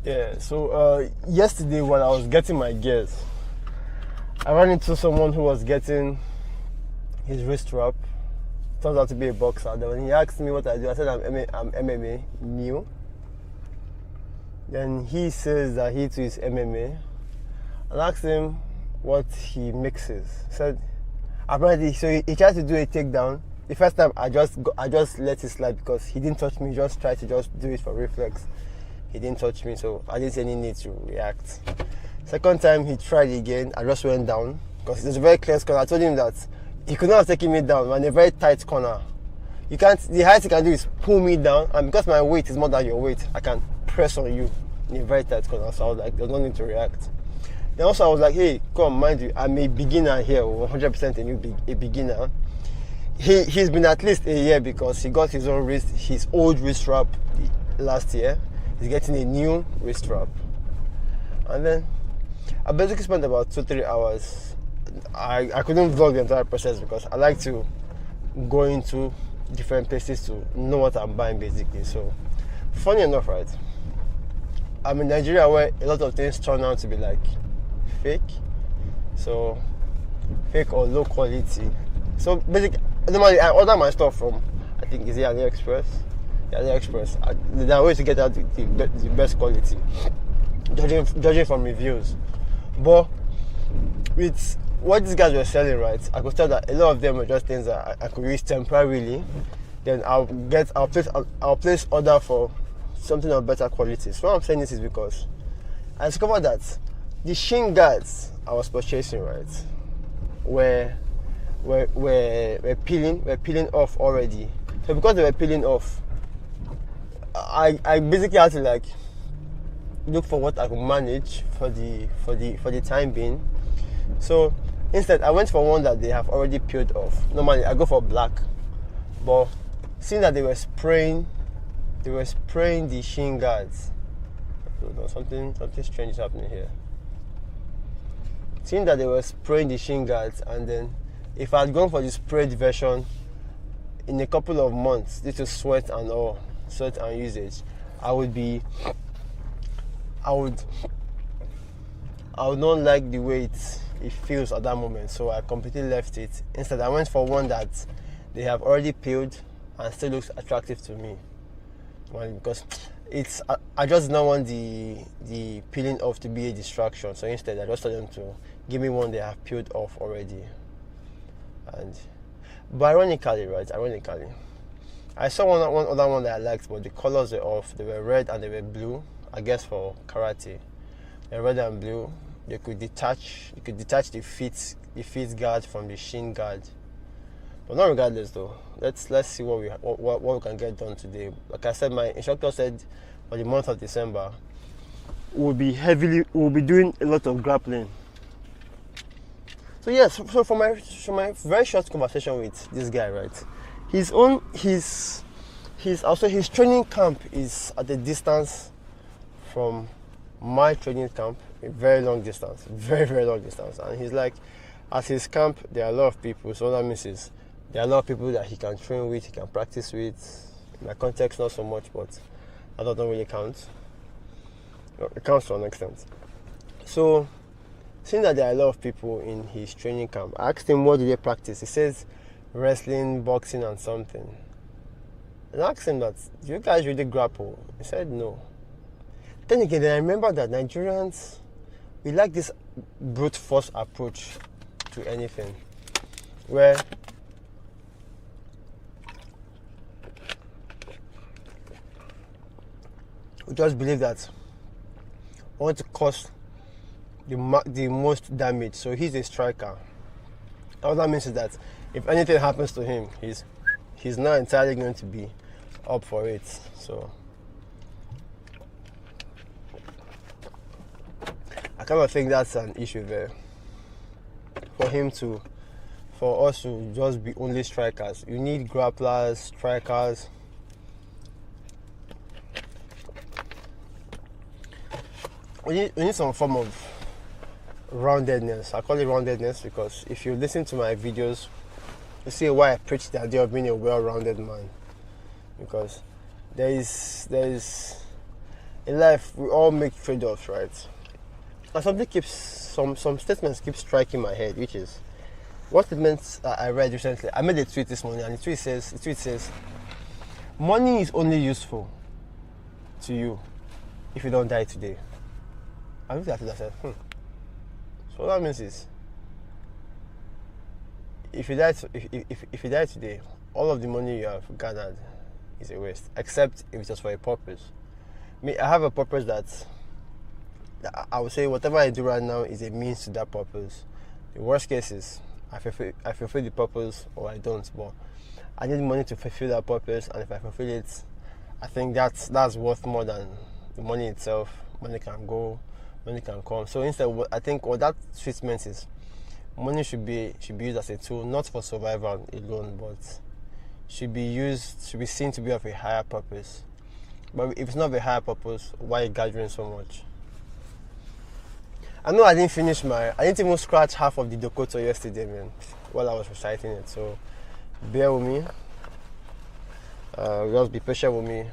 Yeah, so yesterday when I was getting my gears, I ran into someone who was getting his wrist wrap. Turns out to be a boxer. Then when he asked me what I do, I said I'm MMA new. Then he says that he too is MMA. I asked him what he mixes. He said apparently, so he tried to do a takedown. The first time I just let it slide because he didn't touch me. He just tried to just do it for reflex. He didn't touch me, so I didn't see any need to react. Second time he tried again, I just went down because it was a very close corner. I told him that he could not have taken me down. We're in a very tight corner. You can't. The highest you can do is pull me down, and because my weight is more than your weight, I can press on you in a very tight corner. So I was like, there's no need to react. Then also I was like, hey, come on, mind you, I'm a beginner here, 100% a beginner. He's been at least a year because he got his old wrist wrap last year. He's getting a new wrist wrap. And then I basically spent about 2-3 hours. I couldn't vlog the entire process because I like to go into different places to know what I'm buying basically. So funny enough, right? I'm in Nigeria where a lot of things turn out to be like fake. So fake or low quality. So basically, normally I order my stuff from, I think, is it AliExpress? Yeah, AliExpress. There are ways to get out the best quality, judging from reviews. But with what these guys were selling, right, I could tell that a lot of them were just things that I could use temporarily. Then I'll place order for something of better quality. So what I'm saying this is because I discovered that the shin guards I was purchasing, right, were peeling off already. So because they were peeling off, I basically had to like look for what I could manage for the time being. So instead I went for one that they have already peeled off. Normally I go for black, but seeing that they were spraying the shin guards. So something strange is happening here. Seeing that they were spraying the shin guards, and then if I had gone for the sprayed version, in a couple of months, due to sweat and usage, I would not like the way it feels at that moment. So I completely left it. Instead, I went for one that they have already peeled and still looks attractive to me. Well, because I just don't want the peeling off to be a distraction. So instead, I just told them to give me one they have peeled off already. But ironically, I saw one other one that I liked, but the colors were off. They were red and they were blue. I guess for karate, they're red and blue. You could detach the feet guard from the shin guard. But not regardless though. Let's see what we can get done today. Like I said, my instructor said for the month of December we'll be doing a lot of grappling. So yes, so for my very short conversation with this guy, right? His training camp is at a distance from my training camp, a very long distance, very long distance. And he's like, at his camp there are a lot of people. So that means there are a lot of people that he can train with, he can practice with. In my context, not so much, but that doesn't really count. It counts to an extent. So seeing that there are a lot of people in his training camp, I asked him what do they practice. He says wrestling, boxing, and something. And I asked him that, do you guys really grapple? He said no. Then again, I remember that Nigerians, we like this brute force approach to anything, where we just believe that we want to cause the most damage. So he's a striker. All that means is that if anything happens to him, he's not entirely going to be up for it. So I kind of think that's an issue there. For us to just be only strikers, you need grapplers, strikers. We need some form of roundedness. I call it roundedness because if you listen to my videos, you see why I preach the idea of being a well-rounded man. Because there is In life, we all make trade-offs, right? And some statements keep striking my head, which is what statements I read recently. I made a tweet this morning, and the tweet says, money is only useful to you if you don't die today. I looked at it and I said, So what that means is, if you die today, all of the money you have gathered is a waste, except if it's just for a purpose. Me, I have a purpose that I would say whatever I do right now is a means to that purpose. The worst case is I fulfill the purpose or I don't, but I need money to fulfill that purpose, and if I fulfill it, I think that's worth more than the money itself. Money can go, money can come. So instead, I think what that treatment is, money should be used as a tool, not for survival alone, but should be seen to be of a higher purpose. But if it's not of a higher purpose, why are you gathering so much? I know I didn't even scratch half of the Dokoto yesterday, man, while I was reciting it. So bear with me. Just be patient with me.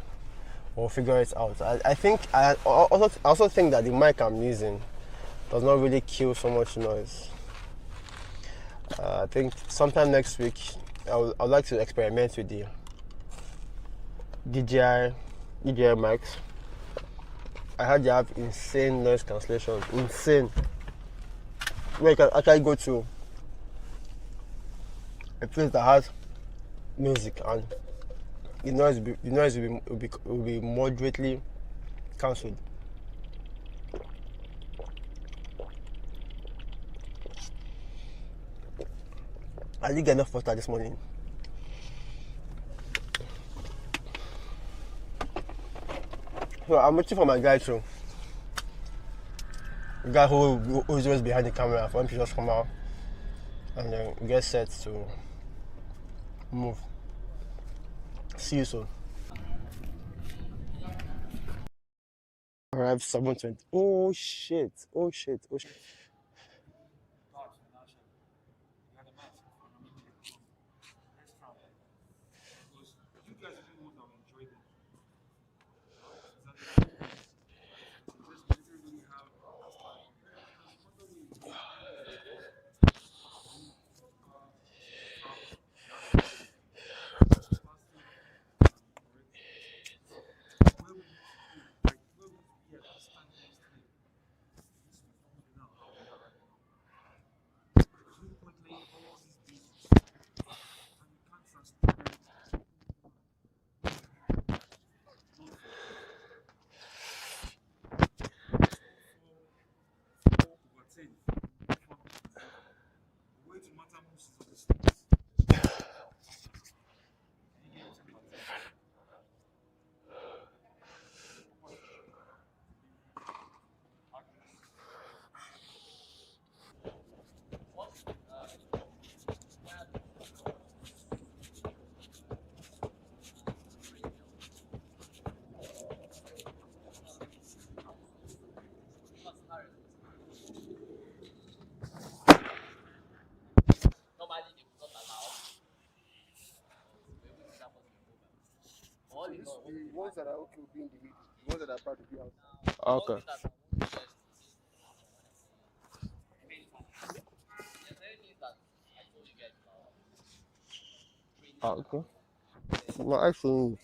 We'll figure it out. I also think that the mic I'm using does not really kill so much noise. I think sometime next week I'd like to experiment with the DJI mics. I heard they have insane noise cancellation. Insane. Where you can actually go to a place that has music and the noise will be moderately cancelled. I didn't get enough water this morning. So I'm waiting for my guy too. The guy who is always behind the camera for him to just come out and then get set to move. See you soon. Arrived 7:20. Oh shit. The ones that are okay will be in the middle. The ones that are proud to be out. Okay. Okay. Well, actually,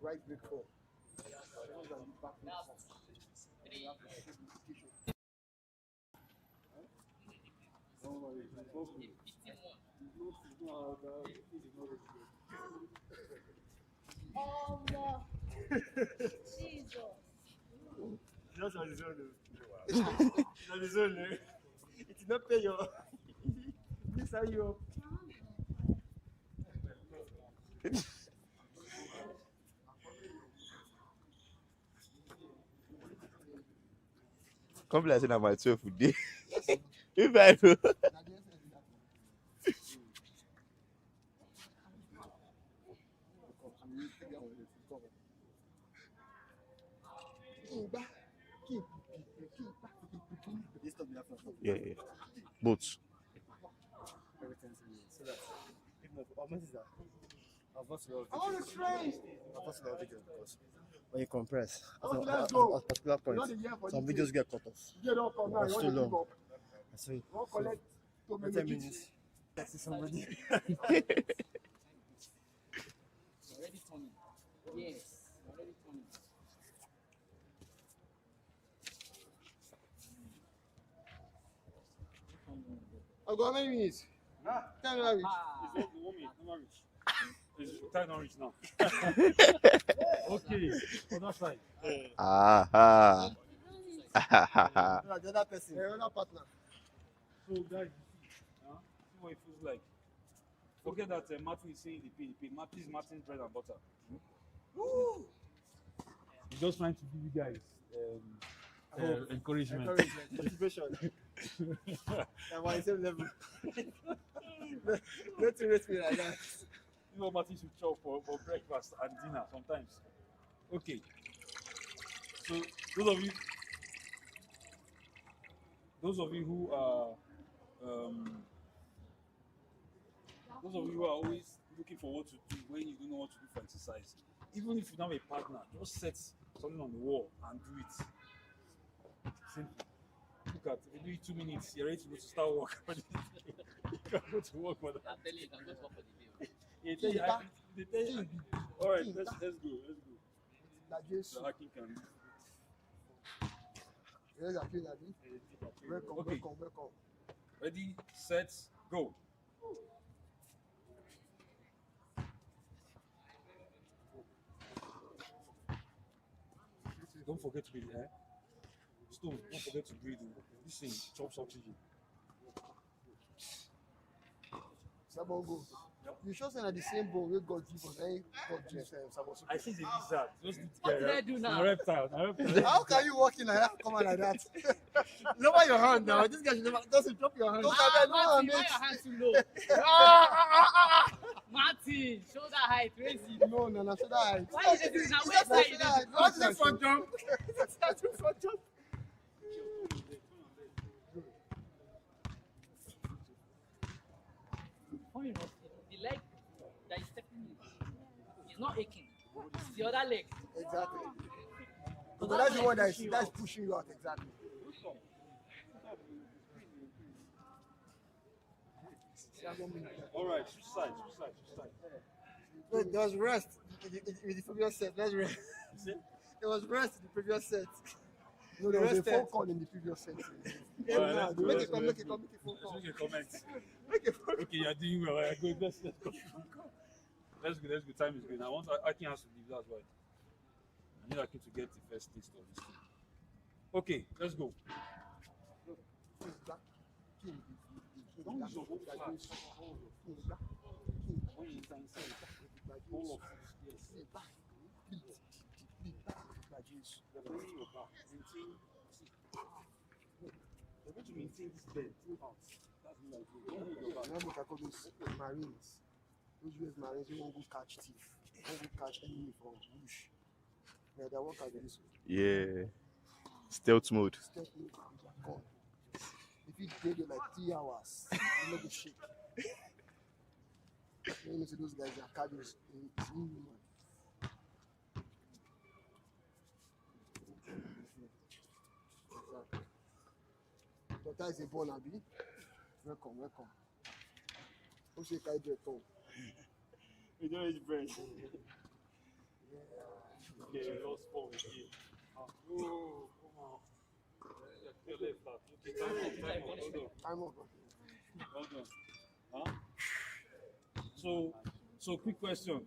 Right break four. Jesus. Just on his own. It's on his own. It did not pay your. This how you. Come like saying my 12 day. If I know. Yeah, yeah. Both. I want to train. Because when you compress, Okay, at let's go. a particular point, Not a year for some this videos get cut off. Get up on now. It's You too want to long. give up. So, You want to collect 2 10 minutes. minutes. I see somebody. Already turning. Yes. Already turning. I've got how many minutes? 10 minutes. Time not reach now. Okay, on that side. Ah, ah. The other person. The other partner. So guys, see what it feels like. Forget that Martin is saying the pay. Martin is Martin's bread and butter. Woo! He's just trying to give you guys encouragement. Motivation. I'm on the same level. Don't rate me like that. You know Martin should chop for breakfast and dinner sometimes. Okay. So those of you who are always looking for what to do when you don't know what to do for exercise, even if you don't have a partner, just set something on the wall and do it. Simple. Look at you do it 2 minutes, you're ready to go to start work. You can go to work for that. I'm telling you, you can go to work for the day. They tell you, all right, let's go. Like this. So Akin can. Yes, I feel like this. Welcome, Okay. welcome. Ready, set, go. Don't forget to breathe, Stone, don't forget to breathe. This thing chops oxygen. Sabon go. You sure say na the same bone wey God give us, eh? God give Sabon. I see the lizard. Just need to What get did I do now? A reptile. How can you walk in like that? Come on like that. Lower your hand now. This guy should never. Just drop your hand. Martin, why your hand too low? Martin, shoulder height, raise it. No, shoulder height. Why you dey do that? Where side you dey do? What's the front jump? That's the front jump. Funny enough, the leg that is stepping in is not aching. It's the other leg. Exactly. But that's the one that's pushing you out, exactly. All right, switch side. Wait, there was rest with the previous set. Let's rest. There was rest in the previous set. No, there was a phone call in the previous set. Make it come. Let's make a comment. Okay, you're doing well. Right? Good. Let's go. Let's go. Time is good. I want Akin has to leave. That's why. I need Akin to get the first taste of this thing. Okay, let's go. Don't use your whole flash. When you enter inside, all of this, yes. You're bringing your back. You're going to maintain this bed throughout. That's the idea. Don't hold your back. Remember, I call those Marines. Those US Marines, they won't go catch thief. They won't go catch enemy from bush. Yeah, they work at this. Yeah. Stealth mode. Step in, gone. If you did it like 3 hours, you know the shit. You know, those guys are cardios. It's inhuman. Doctor is a born Abi. Welcome. Who say kai do it? We don't eat bread. Okay, we lost 4 again. Oh, come on. Your left flat. Okay, time up. I'm over. Well done. Huh? So quick question.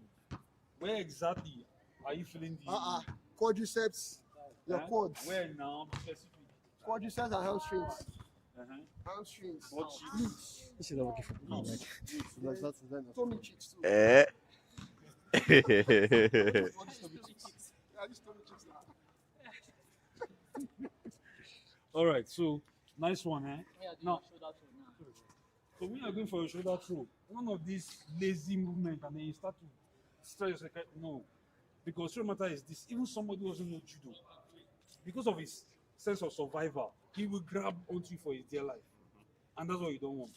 Where exactly are you feeling the Quadriceps. Your quads. Where now? Specific. Quadriceps and hamstrings. Uh-huh. Hamstrings. What cheeks? This is not working for me. Tummy cheeks too. Eh? Yeah, these tummy cheeks now. All right. So nice one, eh? Yeah, Now, shoulder throw now. so when you are going for a shoulder throw, one of these lazy movement, and then you start to stretch like no, because the matter is this: even somebody who doesn't know judo, because of his sense of survival, he will grab onto you for his dear life, and that's what you don't want.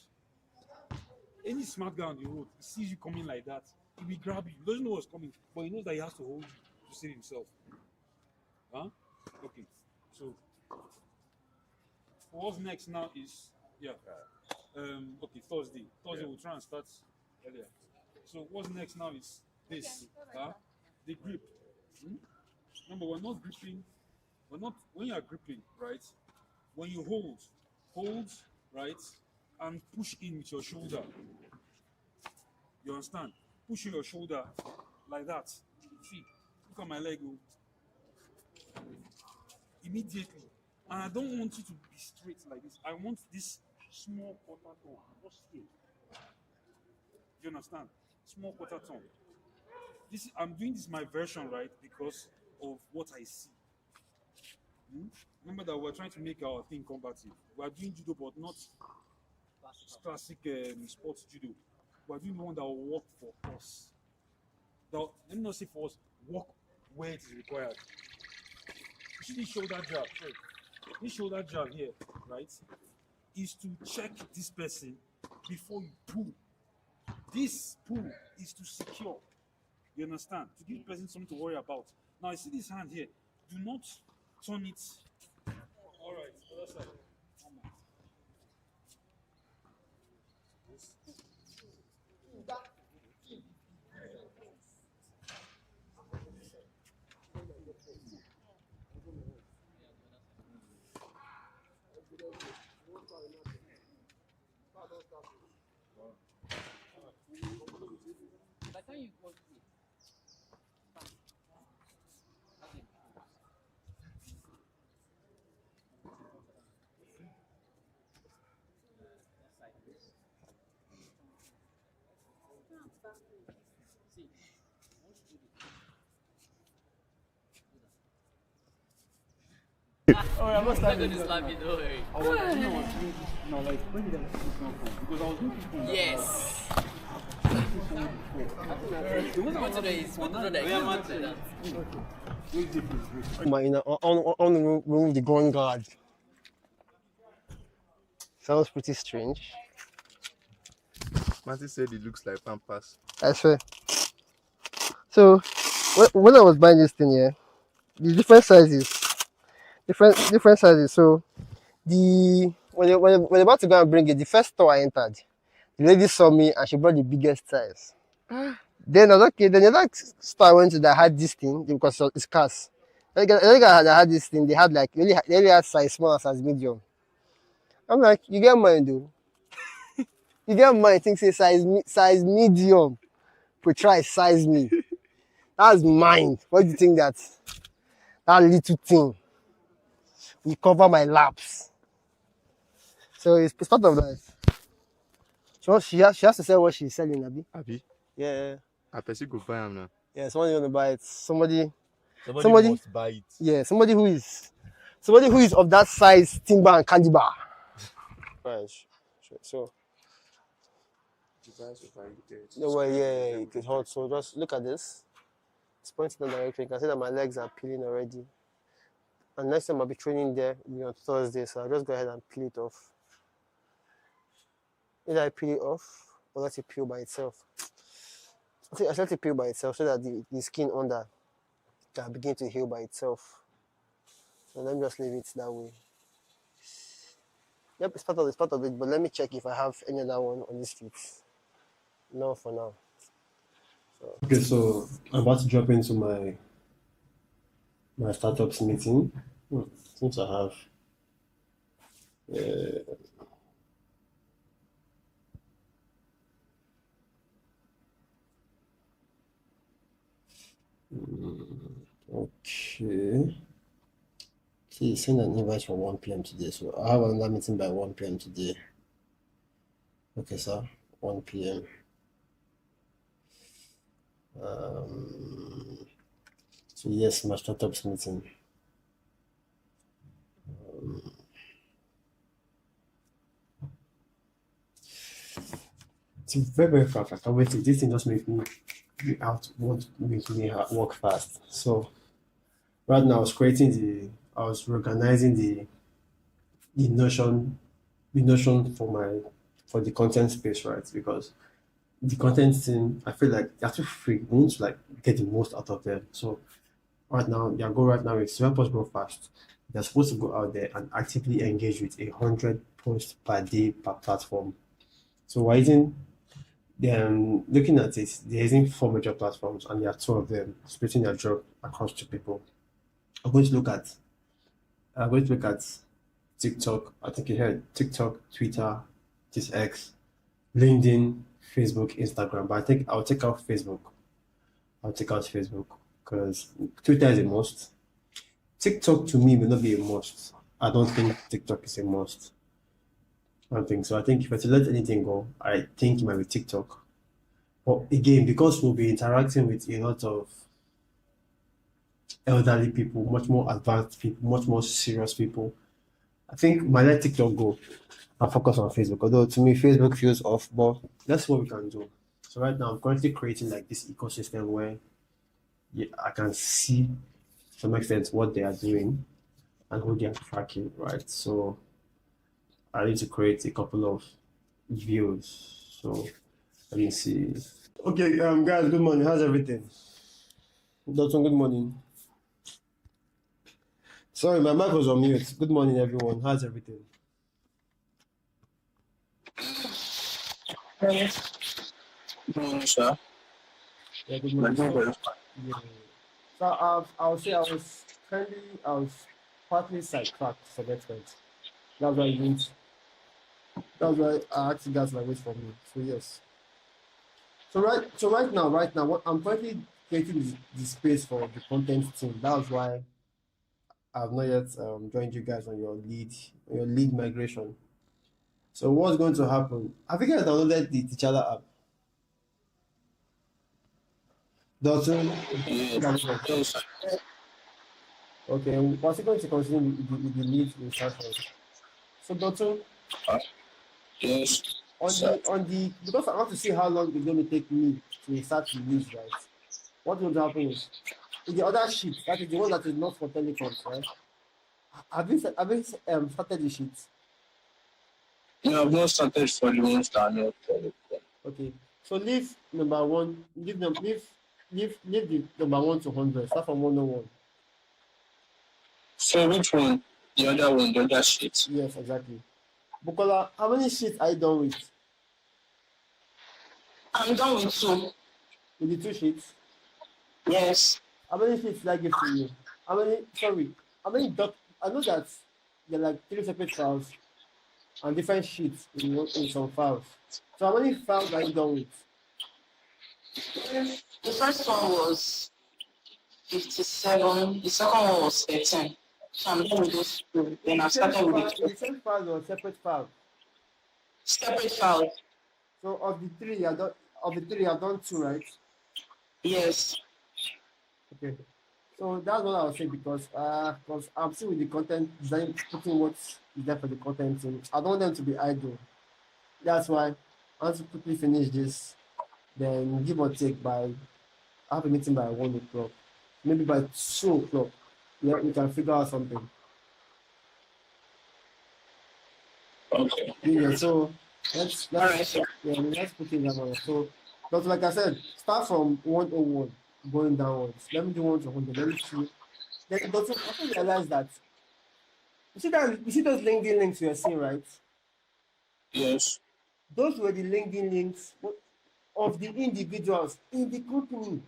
Any smart guy on the road sees you coming like that, he will grab you. He doesn't know what's coming, but he knows that he has to hold you to save himself. Huh? Okay. So what's next now is okay, Thursday. We'll try and start earlier. So what's next now is this. The grip. Remember, we're not gripping. When you are gripping, right? When you hold, right, and push in with your shoulder. You understand? Push your shoulder like that. See, look at my leg. Immediately. And I don't want you to be straight like this. I want this small quarter tone. Just here. You understand? Small quarter tone. I'm doing this my version, right? Because of what I see. Remember that we're trying to make our thing combative. We're doing judo, but not classic sports judo. We're doing the one that will work for us. Now, let me not say for us, work where it is required. You see this shoulder jab, right? This shoulder jab here, right, is to check this person before you pull. This pull is to secure. You understand? To give the person something to worry about. Now, you see this hand here. Do not turn it. All right, other side. By the time you go through, I'm not going to slap you, don't worry. No, like, when did I see this now from? Because I was looking for Yes. Go to the spot to the exam. I want to remove the groin guard. Sounds pretty strange. Martin said it looks like Pampas. I swear. So, when I was buying this thing here, the different sizes. Different sizes. So, when they're about to go and bring it, the first store I entered, the lady saw me and she brought the biggest size. Then I was okay. Then the next store I went to that had this thing because it's scarce. The other guy that had this thing, they had like they only had size small and size medium. I'm like, you get mine though. You get mine, think say size medium. But try size me. That's mine. What do you think that little thing will cover my laps? So it's part of that. She has to sell what she's selling, Abi? Yeah. I person go buy him now. Yeah, somebody gonna buy it. Somebody must buy it. Yeah, somebody who is of that size, timber and candy bar. Right. So no way, yeah, it is hot. So just look at this. It's pointing in the direction. You can see that my legs are peeling already. And next time I'll be training there on Thursday, so I'll just go ahead and peel it off. Either I peel it off or let it peel by itself. I think I let it peel by itself so that the skin under can begin to heal by itself. So let me just leave it that way. Yep, it's part of it. But let me check if I have any other one on this feed. No, for now. Okay, so I'm about to drop into my startups meeting. Since I have uh, okay. See, send an invite for 1 p.m. today. So I have another meeting by 1 p.m. today. Okay, sir. 1 p.m. So yes, my startups meeting. It's very, very fast. I can't wait. This thing just makes me want to make me work fast. So right now I was reorganizing the notion for the content space, right? Because the content team, I feel like they're too free. We need to like get the most out of them. So right now, their goal right now is to help us grow fast. They're supposed to go out there and actively engage with 100 posts per day per platform. So why isn't looking at it, they're using 4 major platforms and there are 2 of them splitting their job across 2 people. I'm going to look at TikTok. I think you heard TikTok, Twitter, this X, LinkedIn, Facebook, Instagram. But I think I'll take out Facebook. Because Twitter is a must. TikTok to me may not be a must. I don't think TikTok is a must. I don't think so. I think if I to let anything go, I think it might be TikTok. But again, because we'll be interacting with a lot of elderly people, much more advanced people, much more serious people, I think might let TikTok go and focus on Facebook. Although to me, Facebook feels off, but that's what we can do. So right now, I'm currently creating like this ecosystem where I can see to some extent what they are doing and who they are tracking, right? So I need to create a couple of views. So let me see. Okay, guys, good morning. How's everything? Dotun, good morning. Sorry, my mic was on mute. Good morning, everyone. How's everything? Good morning, sir. Yeah, good morning. Yeah. So I'll say I was partly sidetracked to some extent. That's why you didn't. That's why I asked you guys to wait for me. So yes. So right now, what I'm currently creating the space for the content team. That's why I've not yet joined you guys on your lead migration. So what's going to happen? Have you guys downloaded the T'Challa app? Dotun? Yes, sir. Okay, what's it going to continue with the lead instructions? So Dotun, Yes, because I want to see how long it's going to take me to insert the leads, right? What's going to happen is in the other sheet, that is the one that is not for telecoms, right? Have you started the sheet? No, I've not started for the ones that are not telecom. Okay, so leave number one. Leave the number 1 to 100. Start from 101. So which one? The other one, the other sheet. Yes, exactly. Bukola, how many sheets are you done with? I'm done with 2. With the 2 sheets? Yes. How many sheets did I give to you? How many I know that there are like 3 separate files and different sheets in some files. So how many files are you done with? The first one was 57. The second one was 13. So I'm done with those 2. Then I started with the 2. The same files or separate files? Separate files. So of the 3, I've done 2, right? Yes. Okay. So that's what I was saying because I'm still with the content design, putting what's there for the content team. I don't want them to be idle. That's why I want to quickly finish this. Then give or take I have a meeting by 1 o'clock. Maybe by 2 o'clock. Yeah, we can figure out something. Okay. Yeah, so let's All right, sir. let's put it that way. So but like I said, start from 101 going downwards. Let me do 1 to 100. Let me see. Then also realize that you see those LinkedIn links you are seeing, right? Yes. Those were the LinkedIn links of the individuals in the company.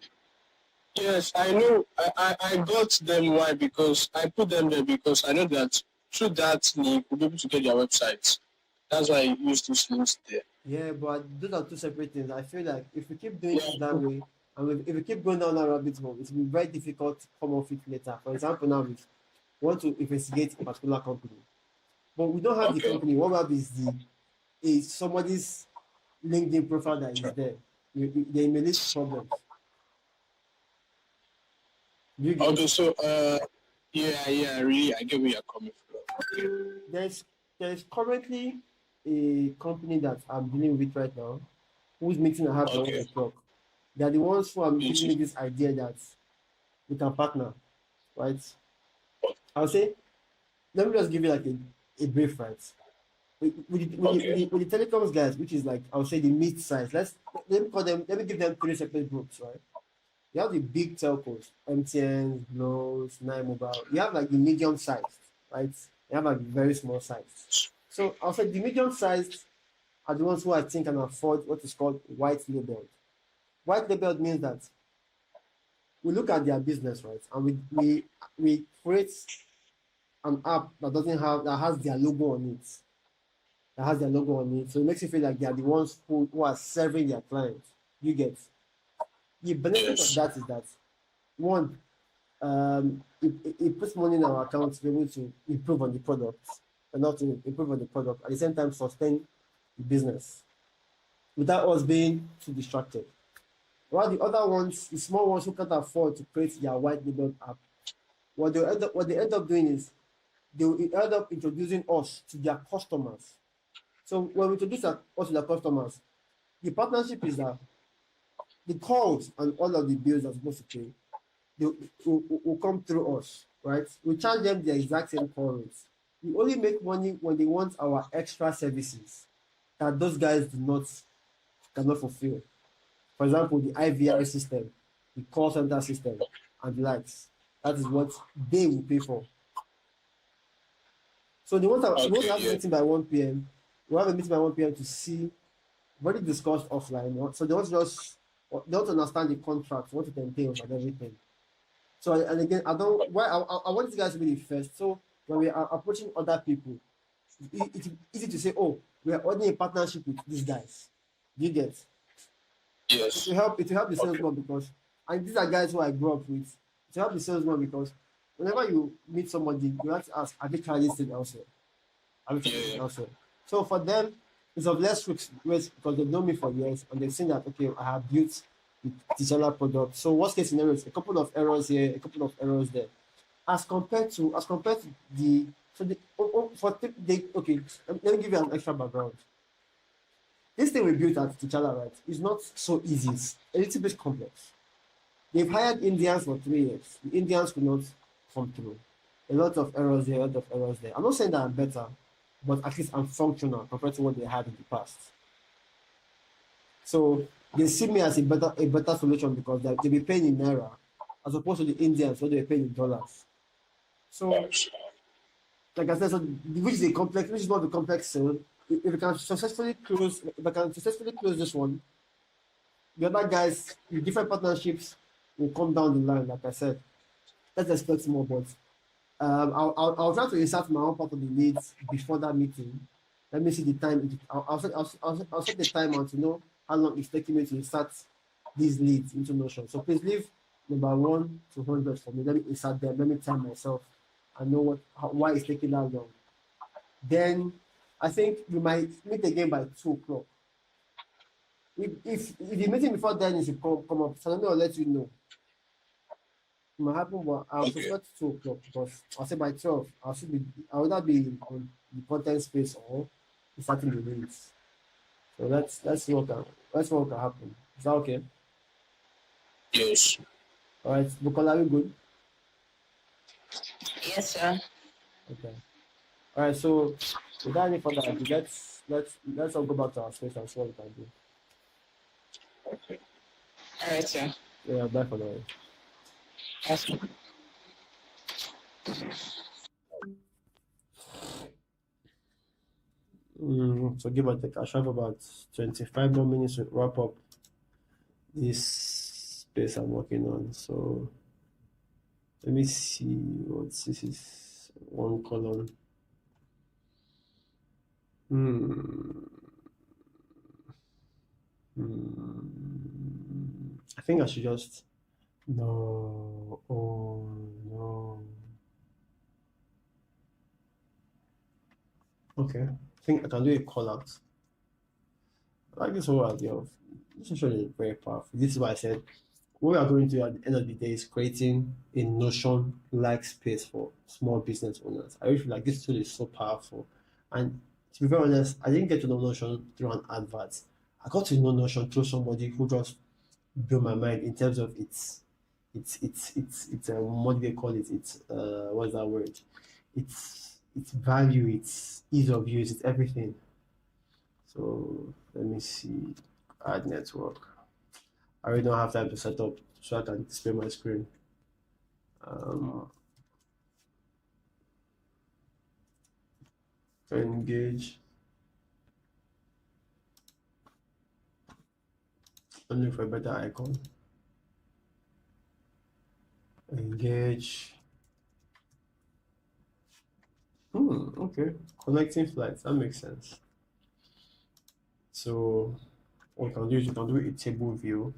Yes, I know. I got them. Why? Because I put them there because I know that through that link we'll be able to get their websites. That's why I use those links there. Yeah, but those are two separate things. I feel like if we keep doing Yeah. it that way, and if we keep going down that rabbit hole, it will be very difficult to come off it later. For example, now we want to investigate a particular company, but we don't have the Okay. company. What we have is somebody's LinkedIn profile that is there. They may list problems. You get Okay. So yeah. Really, I get where you're coming from. there's currently a company that I'm dealing with right now, whose meeting I have at 1 Okay. o'clock. They're the ones who are Yes. giving me this idea that we can partner, right? I'll say, let me just give you like a brief, right? With the telecoms guys, which is like I'll say the mid size. Let me give them three separate groups, right? You have the big telcos, MTN, Glo, Nine Mobile. You have like the medium sized, right? You have like very small size. So I'll say the medium sized are the ones who I think can afford what is called white labeled. White labeled means that we look at their business, right, and we create an app that has their logo on it. That has their logo on it. So it makes you feel like they are the ones who are serving their clients. You get the benefit Yes. of that is that one, it puts money in our account to be able to improve on the product, and not to improve on the product, at the same time sustain the business without us being too distracted. While the other ones, the small ones who can't afford to create their white label app, what they end up doing is they will end up introducing us to their customers. So when we introduce us to their customers, the partnership is that the calls and all of the bills are supposed to pay, they will come through us, right? We charge them the exact same call rates. We only make money when they want our extra services that those guys cannot fulfill. For example, the IVR system, the call center system, and the likes. That is what they will pay for. So they want to have a meeting by 1 p.m. We have a meeting by 1 p.m. to see, already discussed offline. So they want to understand the contract, what it entails, and everything. So and again, I want you guys to be the first. So when we are approaching other people, it's easy to say, oh, we are only in partnership with these guys. Do you get? Yes. It will help the salesman because, and these are guys who I grew up with. To help the salesman because whenever you meet somebody, you have to ask, have they tried this thing elsewhere? Have they tried this elsewhere? So for them, it's of less risk because they've known me for years and they've seen that, okay, I have built the Tishala product. So worst case scenario is a couple of errors here, a couple of errors there. As compared to the, so the, okay, let me give you an extra background. This thing we built at Tichala, right, is not so easy. It's a little bit complex. They've hired Indians for 3 years. The Indians could not come through. A lot of errors here, a lot of errors there. I'm not saying that I'm better, but at least I'm functional compared to what they had in the past. So they see me as a better solution because they'll be paying in naira as opposed to the Indians where they're paying in dollars. So, like I said, so which is not the complex sale. If I can successfully close this one, the other guys with different partnerships will come down the line. Like I said, let's expect more. But I'll try to insert my own part of the leads before that meeting. Let me see the time. I'll set the timer to know how long it's taking me to insert these leads into Notion. So please leave number 1 to 100 for me. Let me insert them. Let me time myself. I know why it's taking that long. Then I think we might meet again by 2 o'clock. If the meeting before then is to come up, so I'll let you know. It might happen, but I'll suspect 2 o'clock because I'll say by 12, I'll either be on the content space or starting the links. So let's see what can happen. Is that okay? Yes. All right, Bukola, are you good? Yes, sir. Okay. All right, so without any further ado, let's all go back to our space and see what we can do. Okay. All right, sir. Yeah, bye for now. Yes, sir. So give or take, I should have about 25 more minutes to wrap up this space I'm working on. So let me see what this is. One column. I think I should just no. Oh no. Okay. I think I can do a call out. I like this whole idea of this is really very powerful. This is why I said what we are going to do at the end of the day is creating a Notion like space for small business owners. I really feel like this tool is so powerful. And to be very honest, I didn't get to know Notion through an advert. I got to know Notion through somebody who just blew my mind in terms of its what do they call it? It's what's that word? Its value, its ease of use, it's everything. So let me see. Add network. I already don't have time to set up so I can display my screen. Engage. I'm looking for a better icon. Engage. Okay. Connecting flights. That makes sense. So what you can do is you can do a table view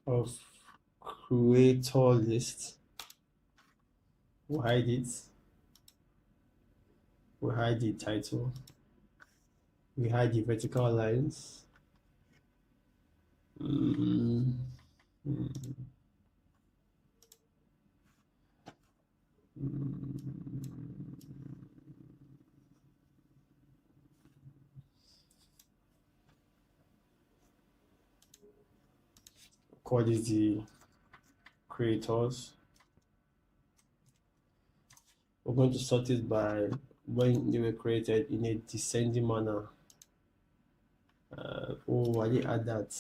of creator list. We'll hide it. We'll hide the title. We hide the vertical lines. Call is the creators. We're going to sort it by when they were created in a descending manner. I didn't add that.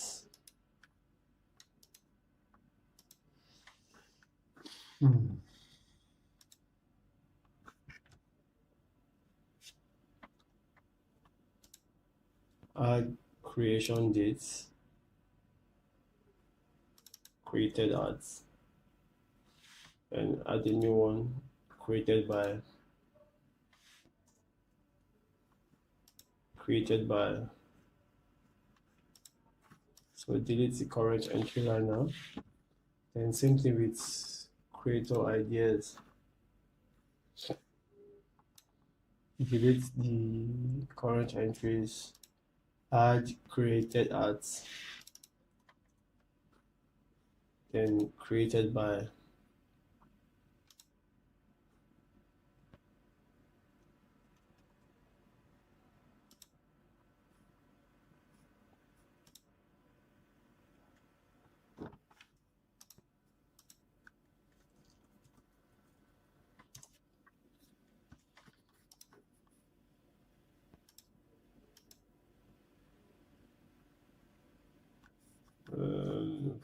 Add creation dates, created ads, and add a new one created by so delete the current entry right now, and same thing with creator ideas. Delete the current entries, add created ads, then created by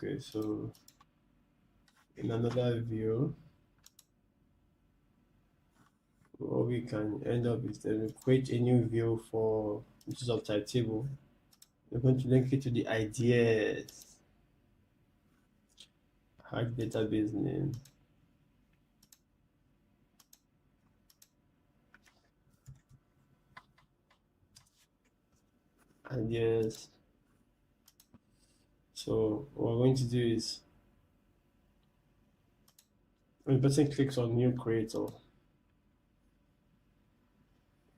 okay, so in another view, what we can end up is that we create a new view for which is of type table. We're going to link it to the ideas, hack database name, ideas. So what we're going to do is when the person clicks on new creator,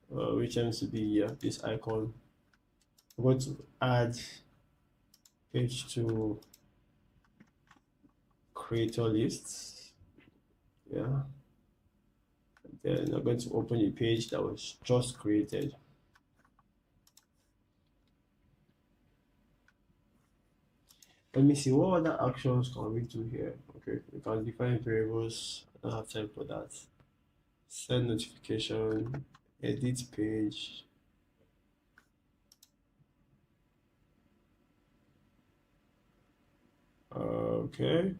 which happens to be this icon, we're going to add page to creator lists. Yeah. Then I'm going to open a page that was just created. Let me see what other actions can we do here. Okay, we can define variables. I don't have time for that. Send notification, edit page. Okay.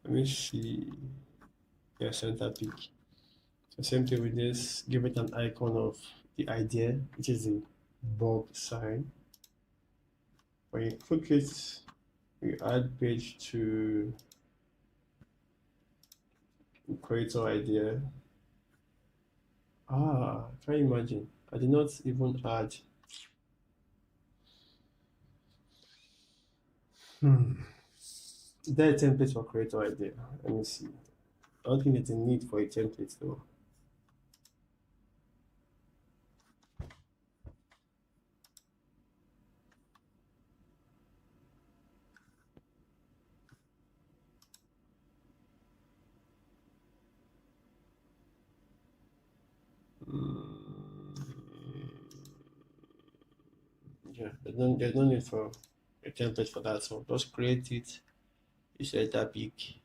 Let me see. your center pick. So same thing with this, give it an icon of the idea, which is the bulb sign. When you click it, you add page to creator idea. Can you imagine? I did not even add. Is there a template for creator idea? Let me see. I don't think there's a need for a template though. Yeah, there's no need for a template for that, so just create it. You set that pick.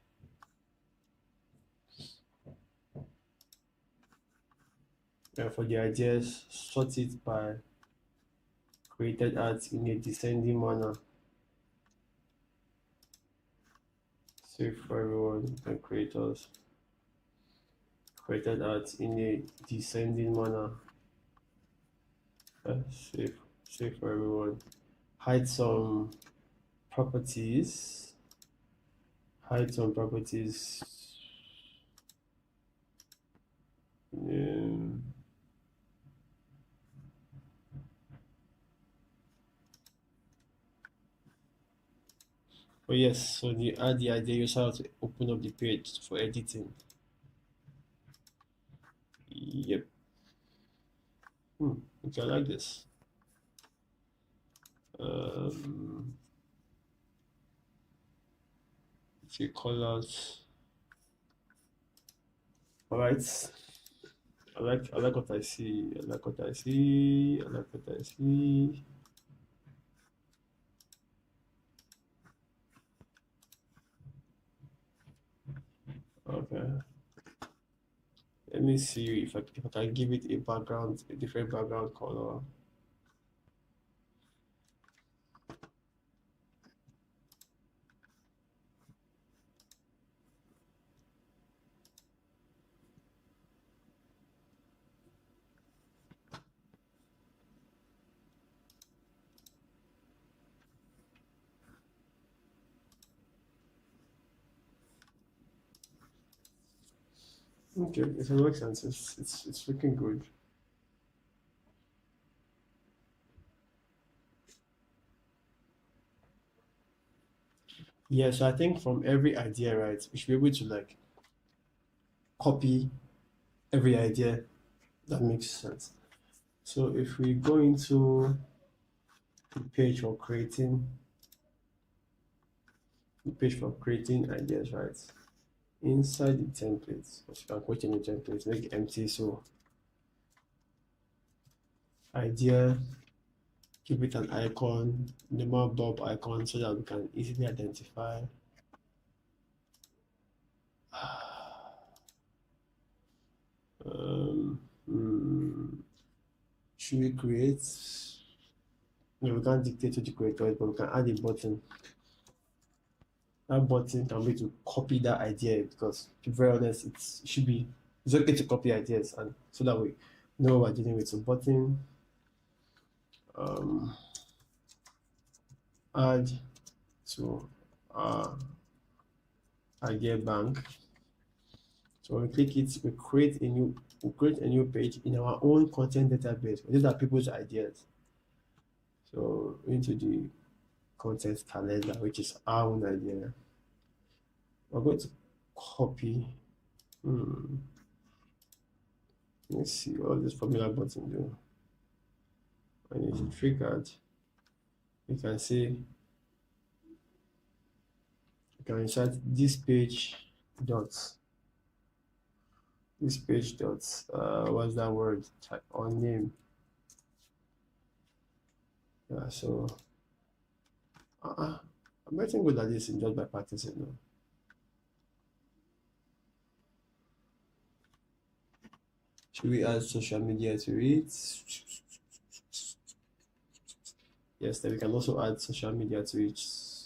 For the ideas, sort it by created art in a descending manner. Save for everyone and creators. Created art in a descending manner. Save for everyone. Hide some properties. Oh yes, so you add the idea, you also have to open up the page for editing. Yep. Okay, I like this. Few colors. All right. I like what I see. I like what I see. Okay. Let me see if I can give it a different background color. Okay, it makes sense. It's looking good. Yeah, so I think from every idea, right, we should be able to like copy every idea. That makes sense. So if we go into the page for creating ideas, right? Inside the templates, you can create any templates, make it empty. So idea, give it an icon, normal bulb icon, so that we can easily identify. Should we create? No, we can't dictate to the creator, but we can add a button. That button can be to copy that idea, because to be very honest, it's okay to copy ideas, and so that we know what we're dealing with. So button, add to idea bank. So when we click it, we create a new page in our own content database. These are people's ideas. So into the content calendar, which is our own idea. We're going to copy. Let's see what this formula button do. When it's triggered, you can see you can insert this page dots. What's that word? Type on name. Yeah, so I'm getting good at this just by practicing now. Should we add social media to it? Yes, then we can also add social media to it.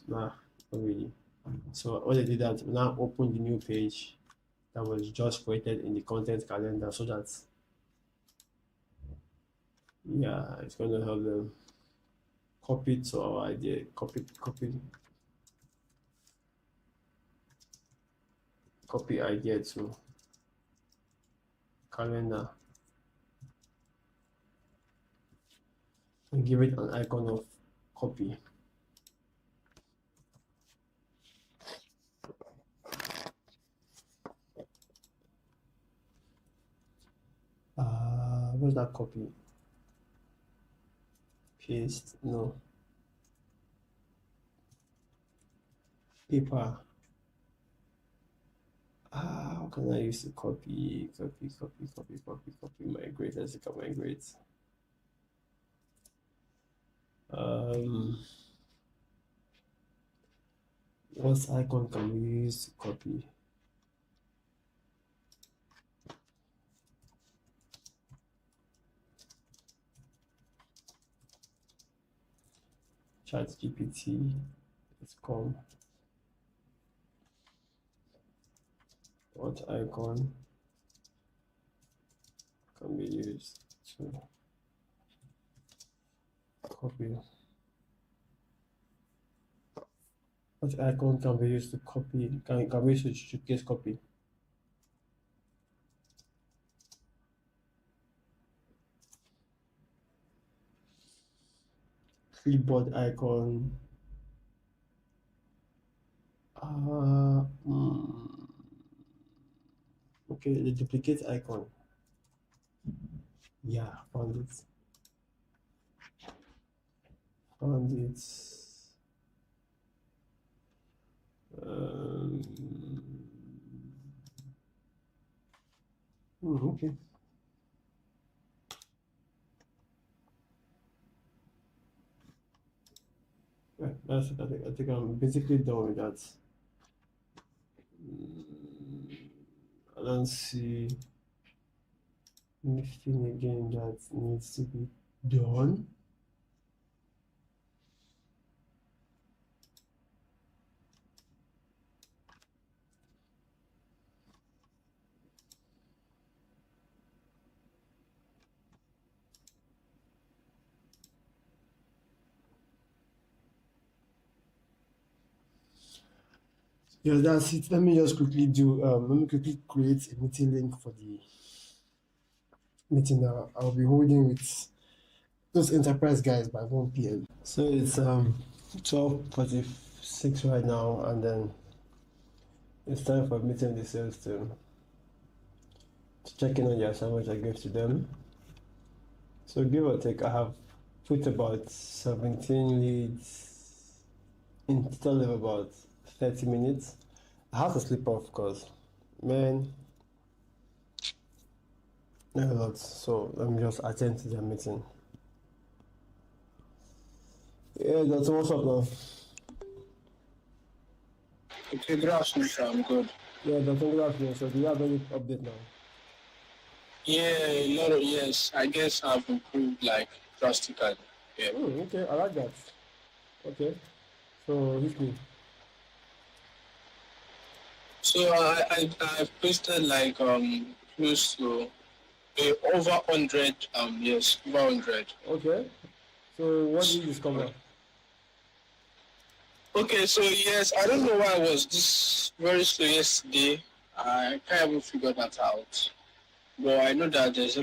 Nah, not really. So when I did that, we now open the new page. that was just created in the content calendar so that, yeah, it's going to help them copy to our idea, copy idea to calendar and give it an icon of copy. What's that copy? Paste? No. Paper. How can I use the copy? Migrate. Let's look at migrate. What icon can we use to copy? ChatGPT. Let's come. What icon can be used to copy? What icon can be used to copy? Can we use to showcase copy? Clipboard icon. Okay, the duplicate icon. Yeah, found it. Okay. Yeah, that's it. I think I'm basically done with that. I don't see anything again that needs to be done. Yeah, that's it. Let me just quickly create a meeting link for the meeting now. I'll be holding with those enterprise guys by 1 p.m. So it's 12:46 right now, and then it's time for meeting the sales team to check in on the assignment I gave to them. So give or take, I have put about 17 leads in total of about 30 minutes. I have to sleep off because, man, not a lot. So let me just attend to their meeting. Yeah, that's what's up now. Okay, good afternoon, sir. I'm good. Yeah, that's good afternoon. So do you have any update now? Yeah, yes. I guess I've improved like drastically. Yeah. Okay, I like that. Okay, so hit me. So I've posted like close to over 100 yes, over 100. Okay, so what did you discover? Okay, so yes, I don't know why I was this very slow yesterday. I can't even figure that out. But I know that there's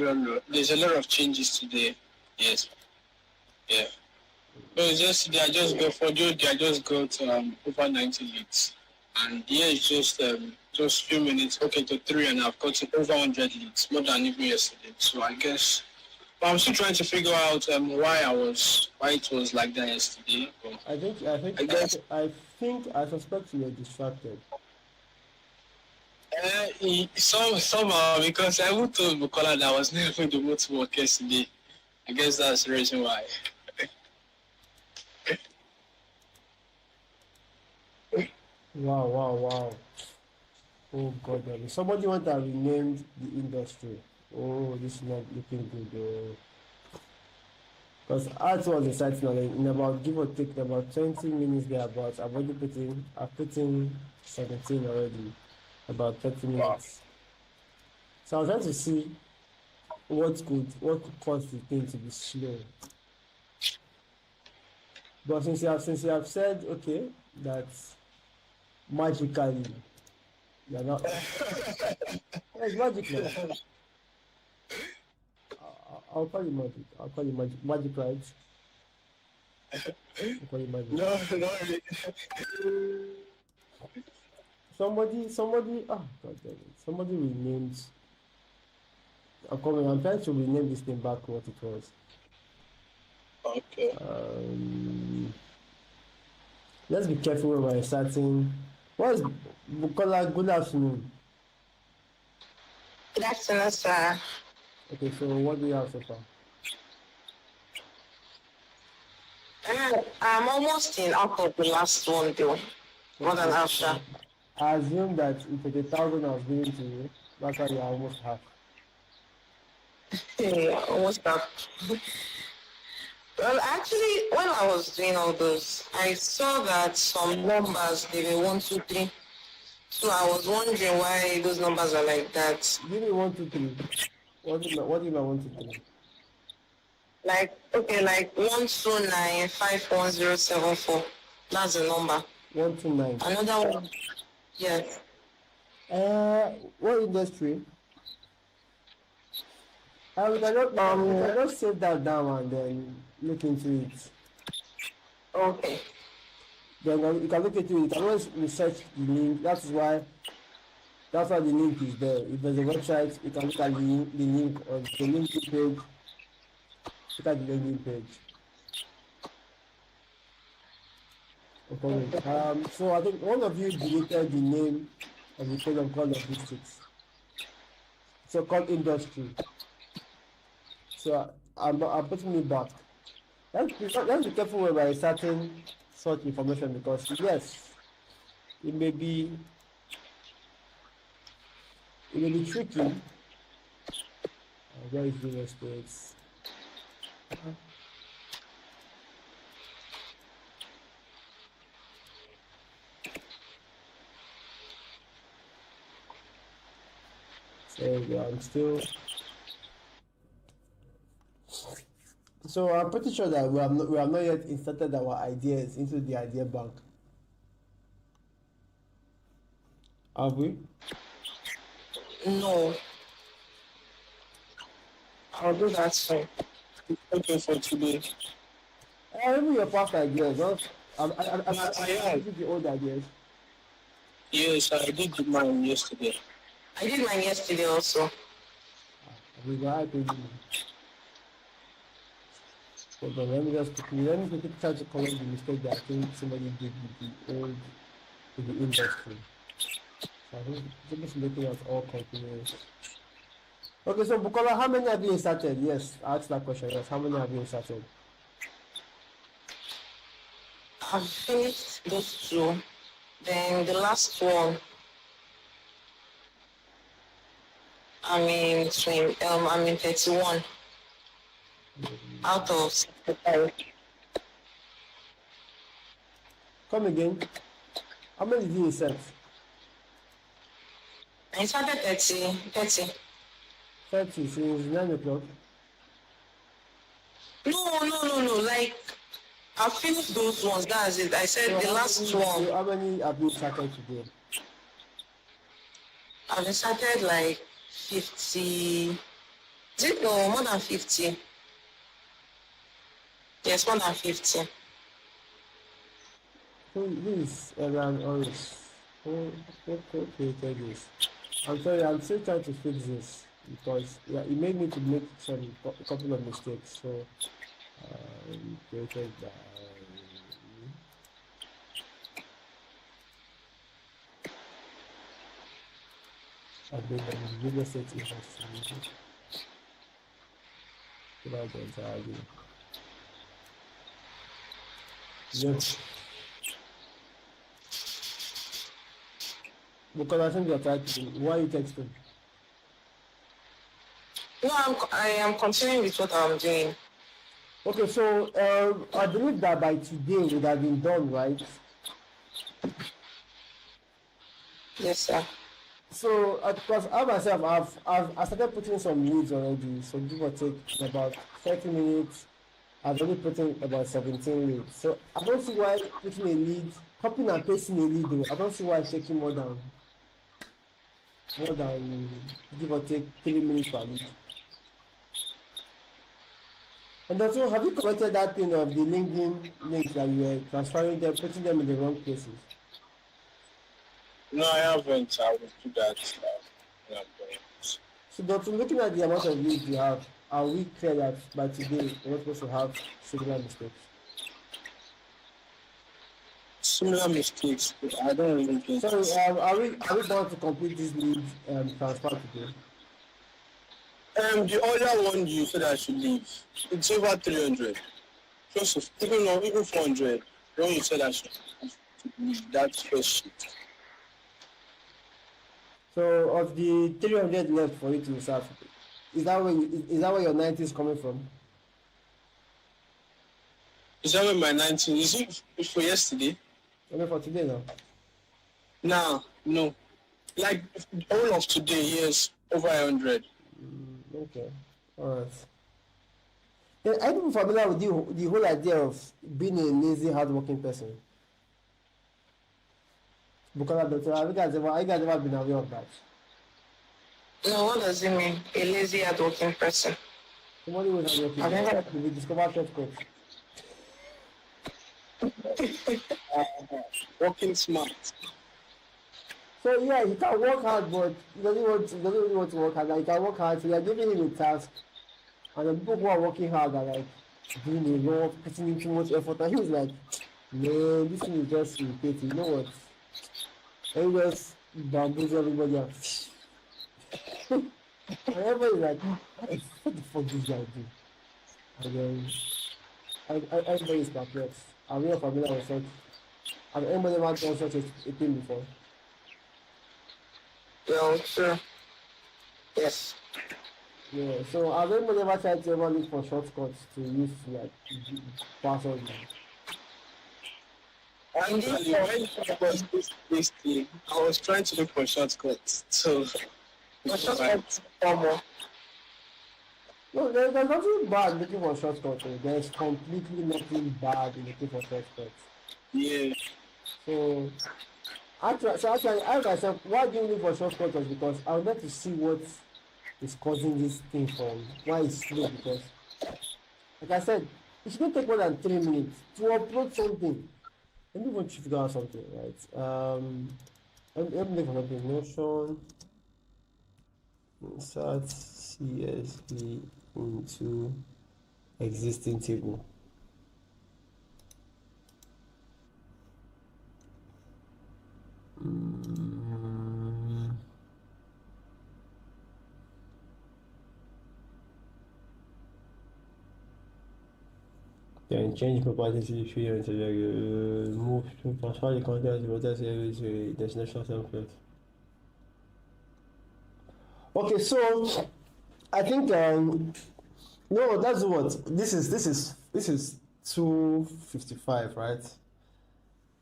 a lot of changes today. Yes. Yeah. So yesterday I just got for Jody, I just got over 90 leads. And here it's just a few minutes, okay, to 3, and I've gotten over 100 leads, more than even yesterday. So I guess, but I'm still trying to figure out why it was like that yesterday. But I suspect you were distracted. Somehow, because I would told Bukola that I was never going to go to work yesterday. I guess that's the reason why. Wow. Oh God, somebody want to rename the industry. Oh, this is not looking good. Because art was exciting, in about, give or take, about 20 minutes thereabouts. I've put in 17 already. about 30 minutes. So I'm trying to see what could cause the thing to be slow. But since you have said okay that magically you're not it's magic now. I'll call you magic. I'll call you magic. Magic, right? I'll call you magic. No, not really. Somebody, oh god damn it. Somebody renamed. I'm trying to rename this thing back what it was. Okay. Let's be careful when we're starting. What is Bukola? Good afternoon. Good afternoon, sir. Okay, so what do you have so far? I'm almost in out of the last one, though. More than half, sir. I assume that if it's 1,000 I was giving to you, that's why you're almost half. Yeah, almost half. Well, actually, when I was doing all those, I saw that some numbers, they were 1, 2, 3. So I was wondering why those numbers are like that. Give me 1, 2, 3. What do you mean 1, 2, 3? Like, okay, like 1295104. That's the number. 129. Another one. Yes. What industry? We can just save that down and then look into it. Okay. Then you can look into it. You can always research the link. That's why the link is there. If there's a website, you can look at the link on the LinkedIn page. Look at the LinkedIn page. Okay. So I think one of you deleted the name of the program called logistics. So called industry. So I'm putting it back. Let's be careful when we're inserting such information because yes, it may be tricky. Where is the mistakes? So yeah, I'm still. So I'm pretty sure that we have not yet inserted our ideas into the idea bank. Have we? No. I'll do that soon. Okay, for today. Even your past ideas, huh? I have. the old ideas. Yes, I did mine yesterday. I did mine yesterday also. We got it. Hold on, let me quickly try to correct the mistake that I think somebody did with the industry. So I think just looking at all continuous. Okay, so Bukola, how many have you inserted? Yes, I asked that question. Yes, how many have you inserted? I've finished those 2. Then the last one, I'm in 31 out of 65. Come again. How many did you insert? I inserted 30. 30 since 9 o'clock. No. Like, I finished those ones. That's it. I said So the last one. So how many have you inserted today? I've inserted like 50. Is it no more than 50? Yes, more than 50. Who is Elan Oris? Who created this? I'm sorry, I'm still trying to fix this because yeah, it made me to make a couple of mistakes. So created by I've been the video set it has about the entire game. Yes. Because I think you're typing. Why are you texting? No, I am continuing with what I'm doing. Okay, so I believe that by today it would have been done, right? Yes, sir. So, because I myself, I started putting some leads already. So give or take in about 30 minutes, I've only put in about 17 leads. So I don't see why putting a lead, copying and pasting a lead, though, I don't see why it's taking more than give or take 3 minutes per lead. And also, have you corrected that thing of the LinkedIn links that you were transferring them, putting them in the wrong places? No, I haven't. I will do that. So, Doctor, looking at the amount of leads you have, are we clear that by today you're not supposed to have similar mistakes? Similar mistakes, but I don't really get So, it. are we going to complete this lead transfer today? The other one you said I should leave, it's over 300. Close to, even 400. The one you said I should leave, that first sheet. So, of the 300 left for you to serve, is that where your 90 is coming from? Is that when my 19? Is it for yesterday? Only for today now. Nah, no. Like all of today, yes, over 100. Okay, all right. Then are you familiar with the whole idea of being a lazy, hardworking person? Bukola, Doctor, have you guys ever been aware of that? No, what does it mean? A lazy, hardworking person. Somebody who is hardworking. I've never- We discover shortcuts. Working smart. So yeah, he can work hard, but he doesn't really want to work hard. Like, he can work hard, so you're giving him a task, and the people who are working hard are like doing a lot, putting in too much effort, and he's like, man, this thing is just irritating. You know what? And he just bamboozle everybody and and everybody's like, what the fuck this guy do? And then everybody's perplexed. I'm not familiar with such. Have anybody ever done such a thing before? Well, sure. Yes. Yeah, so has anybody ever tried to ever look for shortcuts to use to like pass on? Actually, when I was this thing, I was trying to look for shortcuts. So, But shortcuts formal. No, there's nothing bad looking for shortcuts. There's completely nothing bad in looking for shortcuts. yeah. So actually, I myself, why do you look for shortcuts was because I would like to see what is causing this thing from why it's slow. Because, like I said, it shouldn't take more than 3 minutes to upload something. Let me want to figure out something, right? Let me look for something. Notion, insert CSV into existing table. Then change properties if you want to move to transfer the content to the destination template. Okay, so I think no, that's what this is 2:55, right?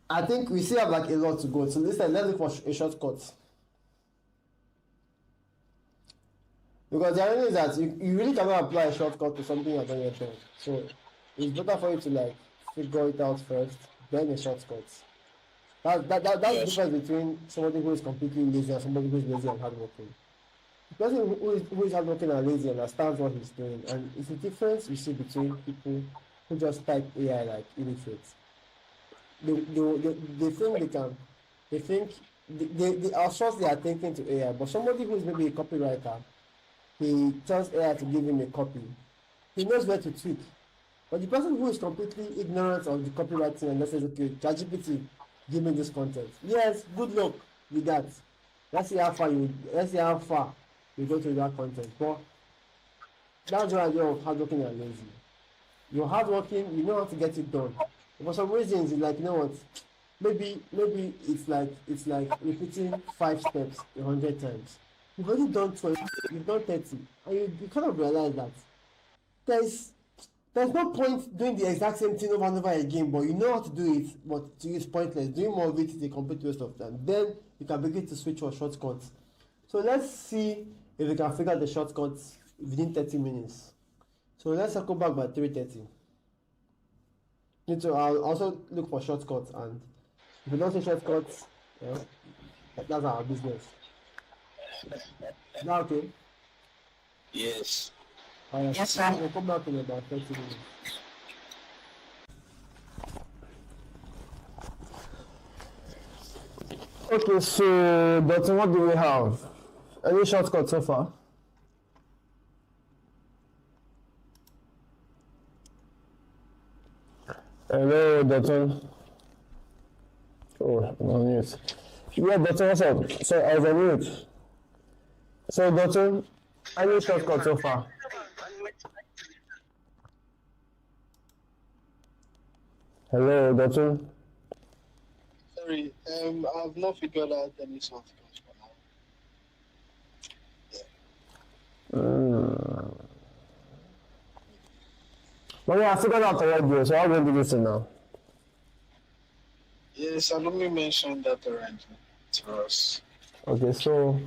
I think we still have like a lot to go. So let's look for a shortcut. Because the idea is that you really cannot apply a shortcut to something you're doing yourself. So it's better for you to like figure it out first, then a shortcut. That's the difference between somebody who is completely lazy and somebody who is lazy and hardworking. The person who is hardworking and lazy understands what he's doing, and it's the difference you see between people who just type AI like illiterate. They outsource their thinking to AI, but somebody who is maybe a copywriter, he tells AI to give him a copy. He knows where to tweak. But the person who is completely ignorant of the copywriting and says, okay, ChatGPT, give me this content. Yes, good luck with that. Let's see how far you go to that content. But that's the idea of hardworking and lazy. You're hardworking, you know how to get it done. For some reasons, it's like, you know what? Maybe it's like repeating 5 steps 100 times. You've already done 20, you've done 30, and you kind of realize that there's no point doing the exact same thing over and over again, but you know how to do it, but to you it's pointless. Doing more of it is a complete waste of time. Then you can begin to switch for shortcuts. So let's see if we can figure out the shortcuts within 30 minutes. So let's circle back by 3:30. I'll also look for shortcuts, and if we don't see shortcuts, yeah, that's our business. Is that okay? Yes. Yes, sir. We'll come back in about 30 minutes. Okay, so Dotun, what do we have? Any shortcuts so far? Hello, Dotun. Oh, I'm on mute. Yeah, Dotun, what's up? So I was on mute. So Dotun, any shortcuts so far? Hello, Dotun. Sorry, I've not figured out any shortcuts for now. Well, yeah, I figured out already, so I'm going to do this now. Yes, Alumi mentioned that already to us. Okay, so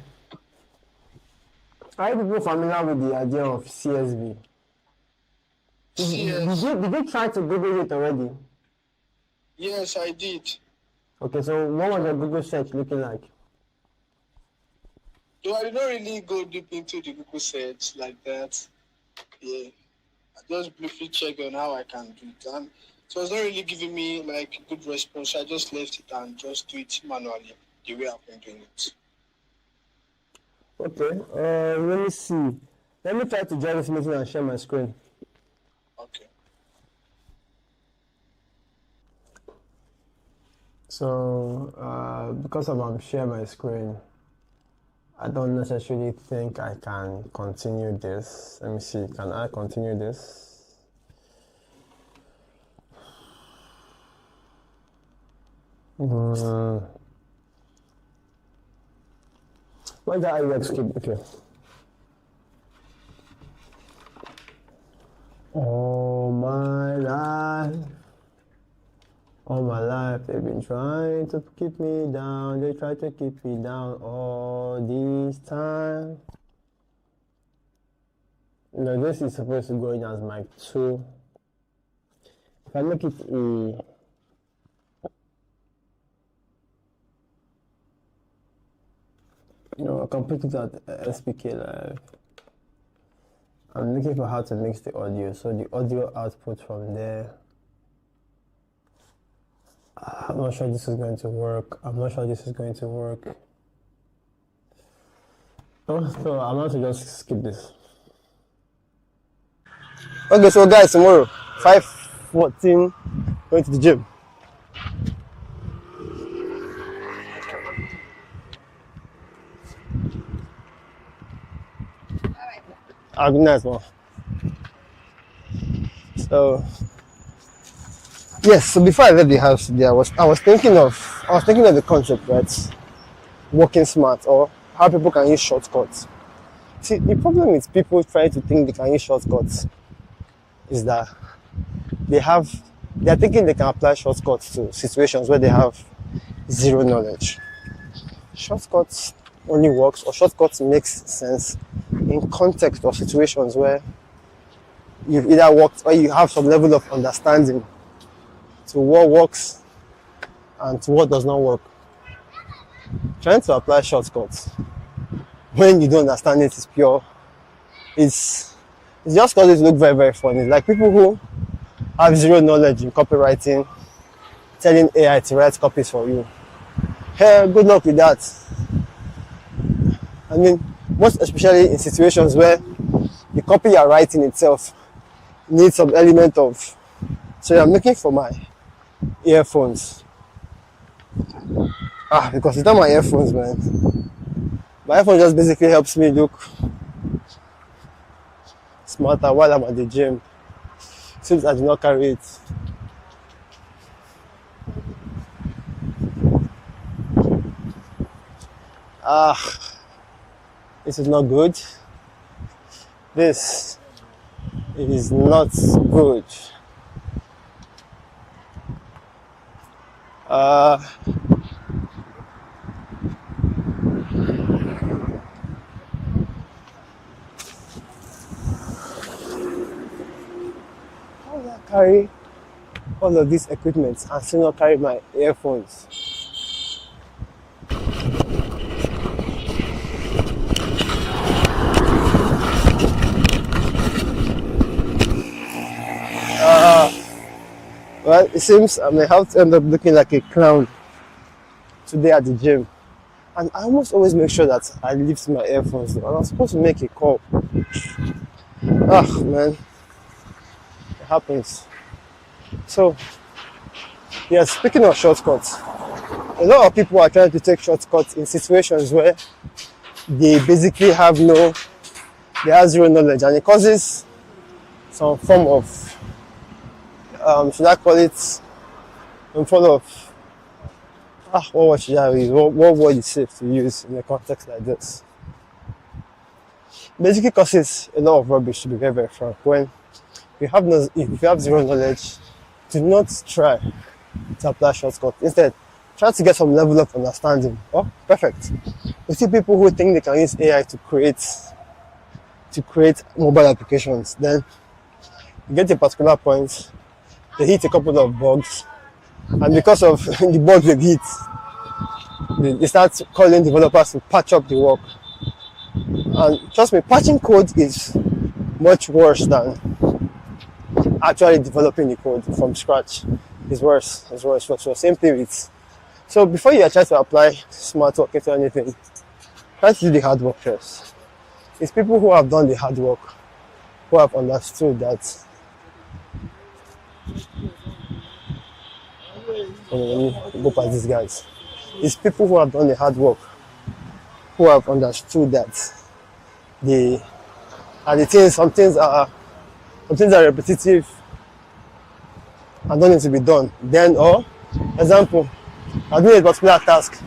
are you people familiar with the idea of CSV? Yes. Did you try to Google it already? Yes, I did. Okay, so what was your Google search looking like? Though I did not really go deep into the Google search like that. Yeah. I just briefly checked on how I can do it. And so it's not really giving me like a good response. I just left it and just do it manually the way I've been doing it. Okay, let me see. Let me try to join this meeting and share my screen. Okay. So, because I'm sharing my screen, I don't necessarily think I can continue this. Let me see, can I continue this? Why did I skip? Okay. All my life, they've been trying to keep me down. They try to keep me down all this time. You know, this is supposed to go in as mic 2. If I make it a I can put it at SPK Live. I'm looking for how to mix the audio. So the audio output from there. I'm not sure this is going to work. Oh, so I'm going to just skip this. Okay, so guys, tomorrow, 5:14, going to the gym. Good night, man. So, yes. So before I left the house today, I was thinking of the concept, right? Working smart, or how people can use shortcuts. See, the problem with people trying to think they can use shortcuts is that they are thinking they can apply shortcuts to situations where they have zero knowledge. Shortcuts only works, or shortcuts makes sense in context of situations where you've either worked or you have some level of understanding to what works and to what does not work. Trying to apply shortcuts when you don't understand it is pure. It's just because it look very, very funny. It's like people who have zero knowledge in copywriting telling AI to write copies for you. Hey, good luck with that. I mean, most especially in situations where the copy you're writing itself needs some element of. So I'm looking for my earphones. Because it's not my earphones, man. My iPhone just basically helps me look smarter while I'm at the gym. Since I do not carry it. This is not good. This is not good. carry all of these equipment and still not carry my earphones. Well, it seems I may have to end up looking like a clown today at the gym. And I almost always make sure that I lift my earphones though. And I'm supposed to make a call. Ah, man. It happens. So, yeah, speaking of shortcuts, a lot of people are trying to take shortcuts in situations where they basically they have zero knowledge, and it causes some form of should I call it some form of what word should I use? What word is safe to use in a context like this? Basically causes a lot of rubbish, to be very, very frank. When if you have zero knowledge, do not try to apply shortcuts. Instead, try to get some level of understanding. Oh, perfect. You see people who think they can use AI to create mobile applications. Then you get to a particular point, they hit a couple of bugs, and because of the bugs they hit, they start calling developers to patch up the work. And trust me, patching code is much worse than actually developing the code from scratch. It's worse. So same thing with. So before you try to apply smart work into anything, try to do the hard work first. It's people who have done the hard work who have understood that. Let me go past these guys. It's people who have done the hard work who have understood that some things are repetitive and don't need to be done. Then, example, I'm doing a particular task,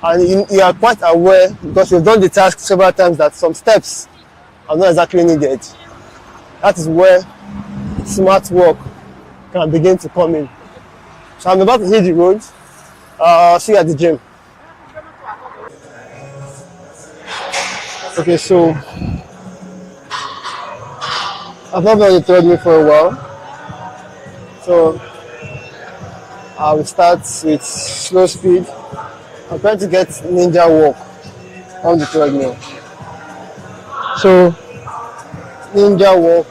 and you are quite aware because you've done the task several times that some steps are not exactly needed. That is where smart work can begin to come in. So I'm about to hit the road. See you at the gym. Okay, so I've not been on the treadmill for a while. So I will start with slow speed. I'm trying to get ninja walk on the treadmill. So ninja walk.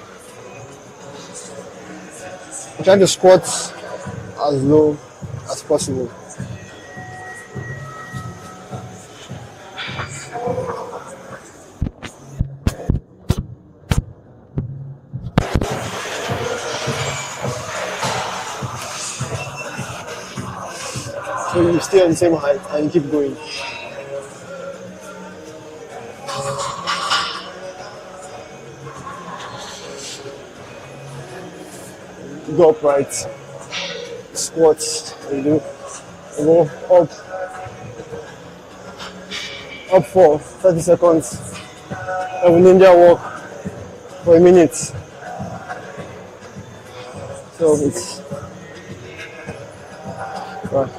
I'm trying to squat as low as possible. So you stay on the same height and you keep going. Go upright, squats, and go up for 30 seconds, and we ninja walk for a minute. So it's right.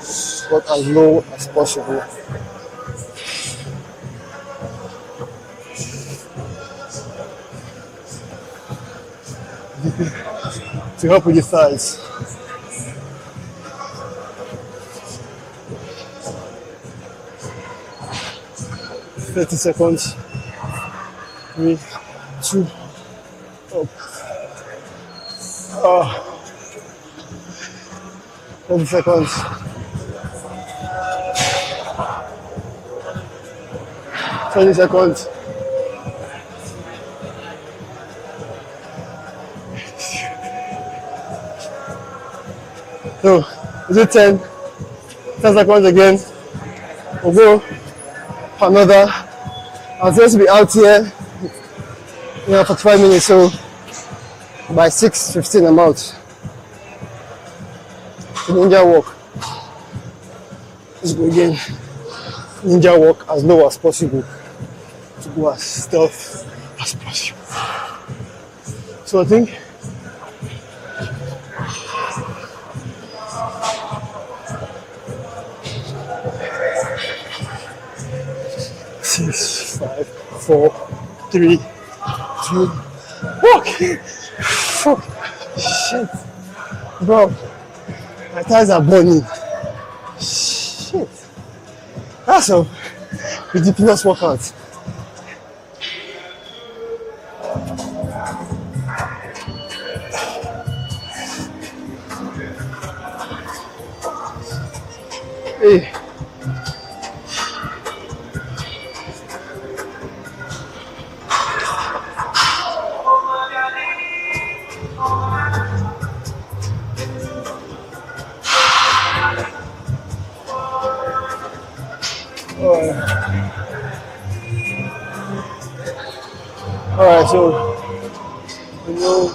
Squat as low as possible. To help with the thighs. "30 seconds. 3, 2, up. 30 seconds. 20 seconds. So, is it 10 seconds again? We'll go for another. I'm supposed to be out here, for 5 minutes, so by 6:15 I'm out. Ninja walk. Let's go again. Ninja walk as low as possible to go as stealth as possible. So I think 5, 4, 3, 2. Fuck! Fuck! Shit! Bro, my thighs are burning. Shit! That's a ridiculous workout. Hey. Alright, so you know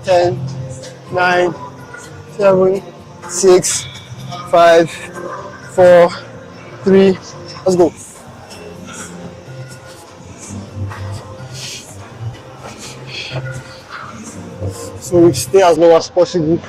10, 9, 7, 6, 5, 4, 3. Let's go. So we stay as low as possible.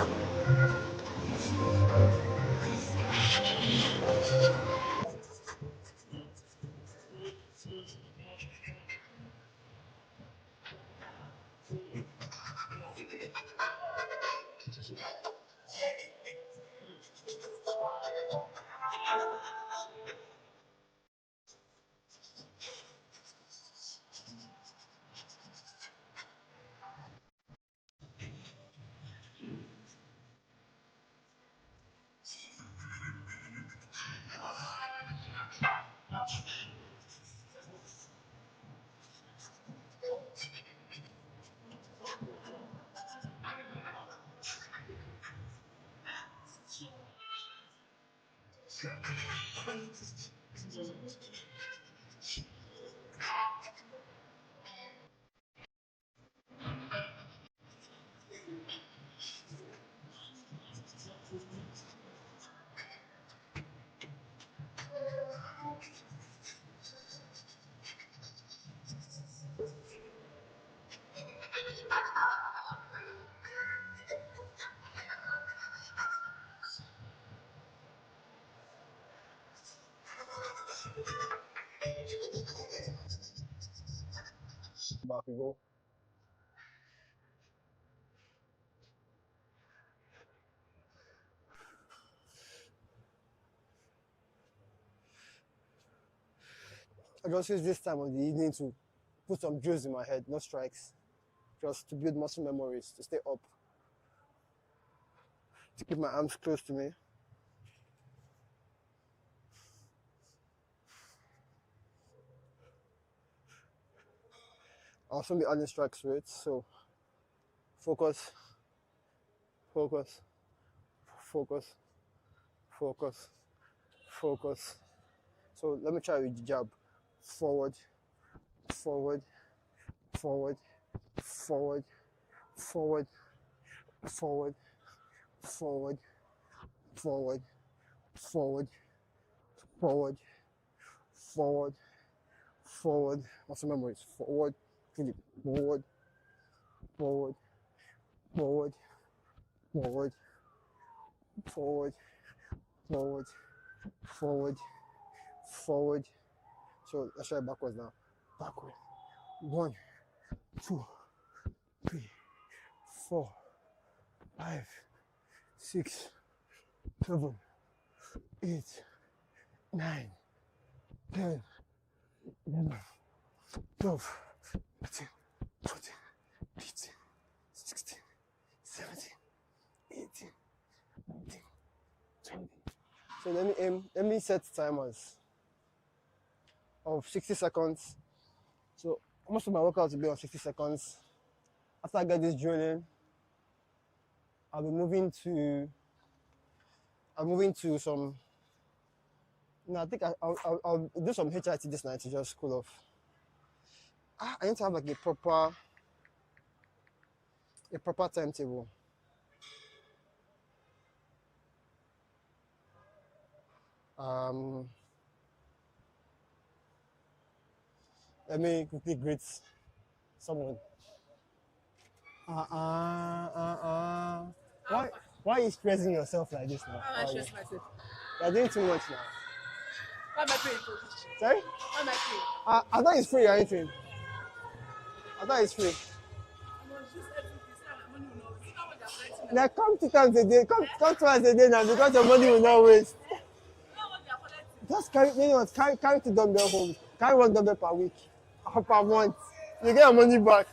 Back we go. I just use this time of the evening to put some drills in my head, no strikes, just to build muscle memories, to stay up, to keep my arms close to me. I'll also be adding strikes rates, so focus, focus, focus, focus, focus. So let me try with the jab. Forward, forward, forward, forward, forward, forward, forward, forward, forward, forward, forward, forward. Muscle memories. Forward, forward, forward, forward, forward, forward, forward, forward, forward. So let's try backwards now. Backward. 1, 2, 3, 4, 5, 6, 7, 8, 9, 10, 11, 12, 13, 14, 15, 16, 17, 18, 19, 20. So let me set timers of 60 seconds. So most of my workouts will be on 60 seconds. After I get this drilling, I'll be moving to some. No, I think I'll do some HIIT this night to just cool off. I need to have like a proper timetable. Let me quickly greet someone. Why Why are you stressing yourself like this now? Why am I stressing myself? You're doing too much now. Why am I paying for? Sorry? Why am I paying? I thought it's free or anything. I thought it's free. I must use everything. So that my money will not waste. How much they're collecting? Now come 2 times a day. Come twice a day now because your money will not waste. How much they're collecting? Just carry, you know what? Carry 2 dumbbell home. Carry 1 dumbbell per week or per month. You get your money back.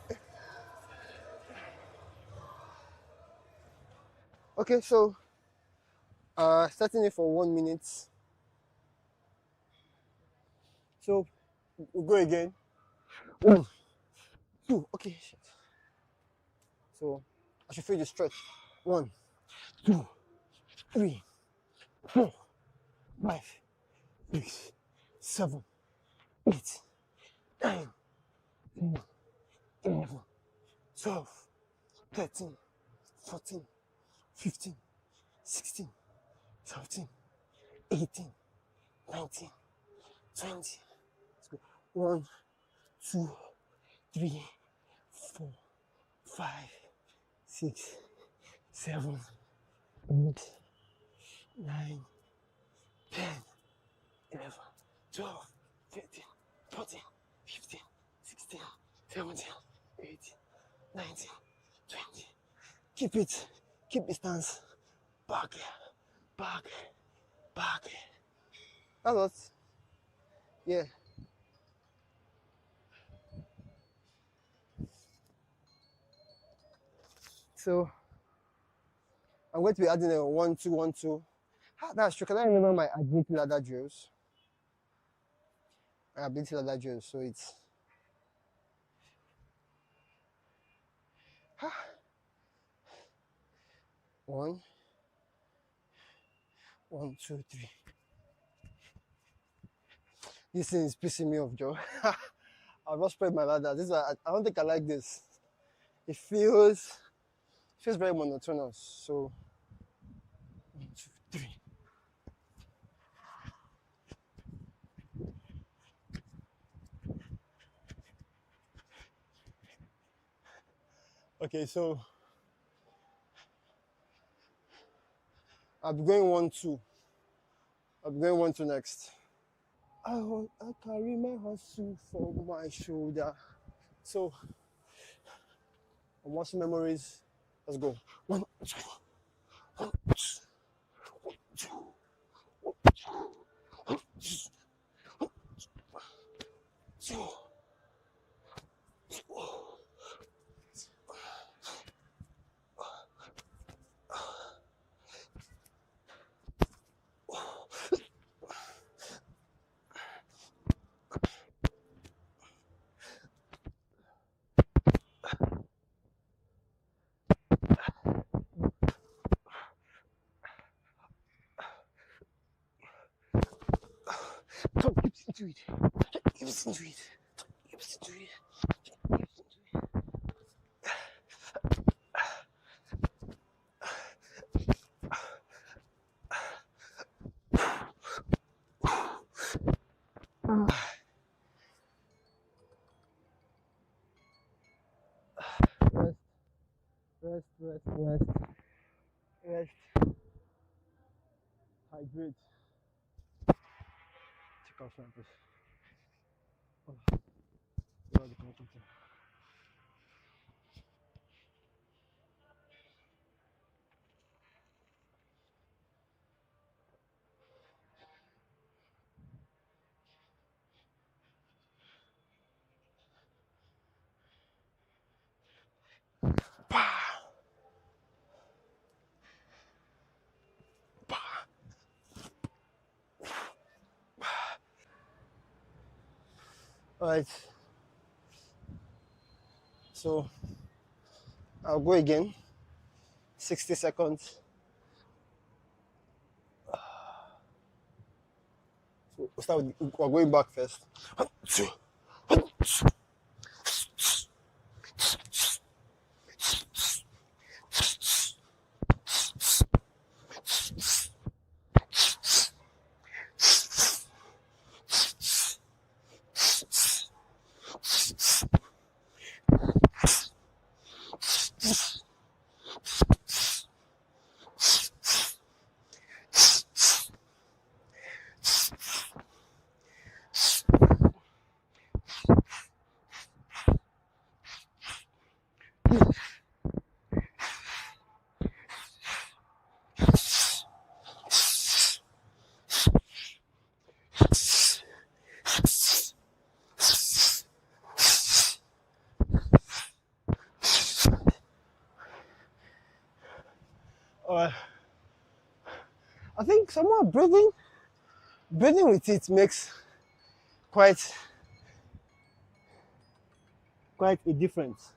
Okay, so starting it for 1 minute. So we'll go again. 1, 2. Okay. Shit. So I should feel the stretch. 1, 2, 3, 4, 5, 6, 7, 8, 9, 10, 11, 12, 13, 14, 15, 16, 17, 18, 19, 20. Let's go. 1, 2, 3, 4, 5, 6, 7, 8, 9, 10, 11, 12, 13, 14, 15, 16, 17, 18, 19, 20. Keep it. Keep the stance. Back. Back. Back. That's what. Yeah. So I'm going to be adding a 1, 2, 1, 2. That's true. Can I remember my agility ladder drills? My ability ladder drills. So it's 1, 1, 2, 3. This thing is pissing me off, Joe. I've not spread my ladder. I don't think I like this. It feels very monotonous. So 1, 2, 3. Okay, so I'll be going 1, 2. I'll be going 1, 2 next. I carry my hustle for my shoulder. So, muscle memories. Let's go. 1, 2, 1, 2, 1, 2, 1, 2, 1, 2, 2. Don't keep into it. Keep into it. Keep into it. Rest. Hydrate. Take off samples. Alright. So I'll go again. 60 seconds. So we'll start with, we're going back first. 1, 2, 1, 2. I think somehow breathing with it makes quite a difference.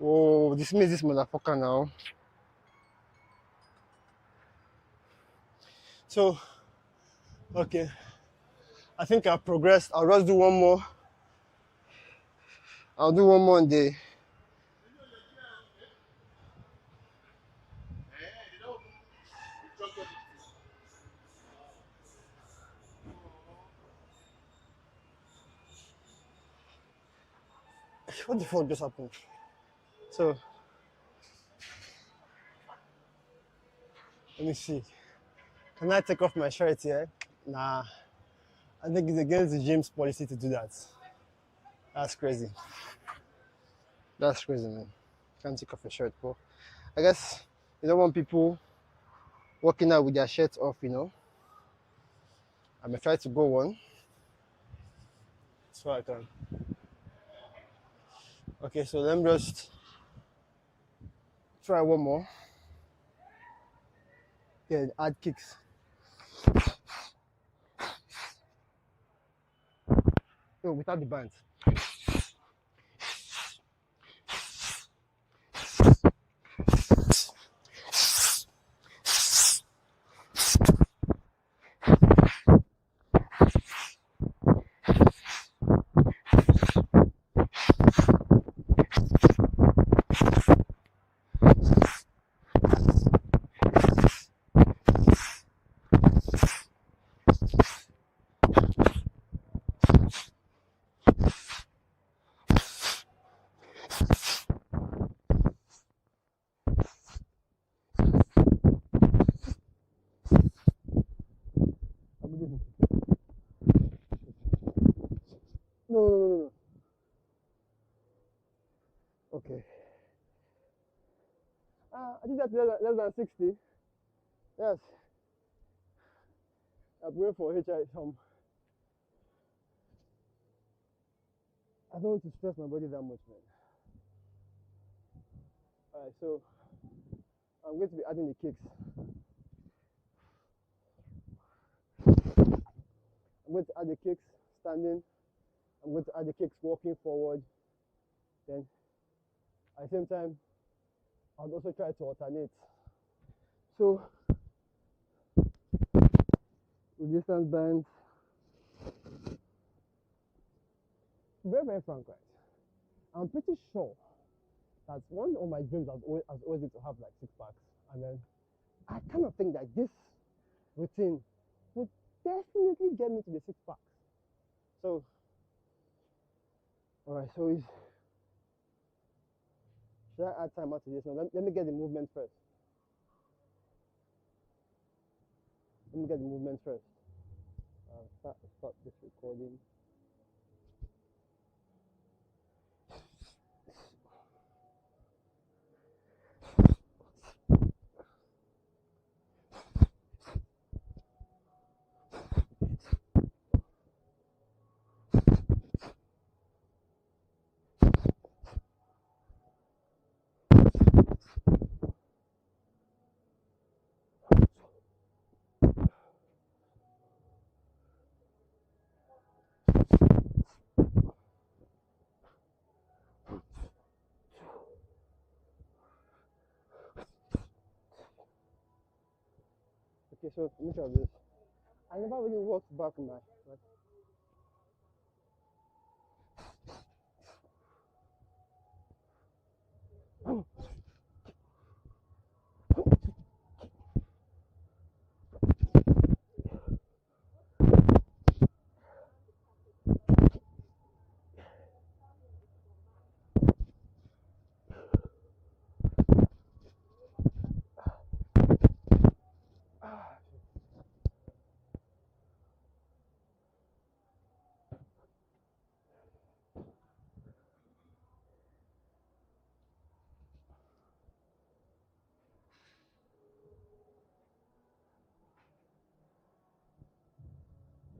Oh, this means this motherfucker now. So, okay. I think I've progressed. I'll just do one more. I'll do one more on the. What the fuck just happened? So, let me see. Can I take off my shirt here? Nah. I think it's against the gym's policy to do that. That's crazy. That's crazy, man. Can't take off a shirt, but I guess you don't want people walking out with their shirts off, you know. I may try to go one. So I can. Okay, so let me just try one more. Yeah, add kicks. No, without the bands. No. Okay. I think that's less than 60. Yes. I'm going for HI some. I don't want to stress my body that much, man. Alright, so I'm going to be adding the kicks. I'm going to add the kicks standing. I'm going to add the kicks walking forward. Then at the same time, I'll also try to alternate. So resistance bands. Very, very frank, right? I'm pretty sure that one of my dreams has always been to have like 6 packs. And then I kind of think that this routine would definitely get me to the 6 packs. So, alright, so should I add time out to this one? Let me get the movement first. Stop this recording. Okay, so look at this. I never really walked back in my.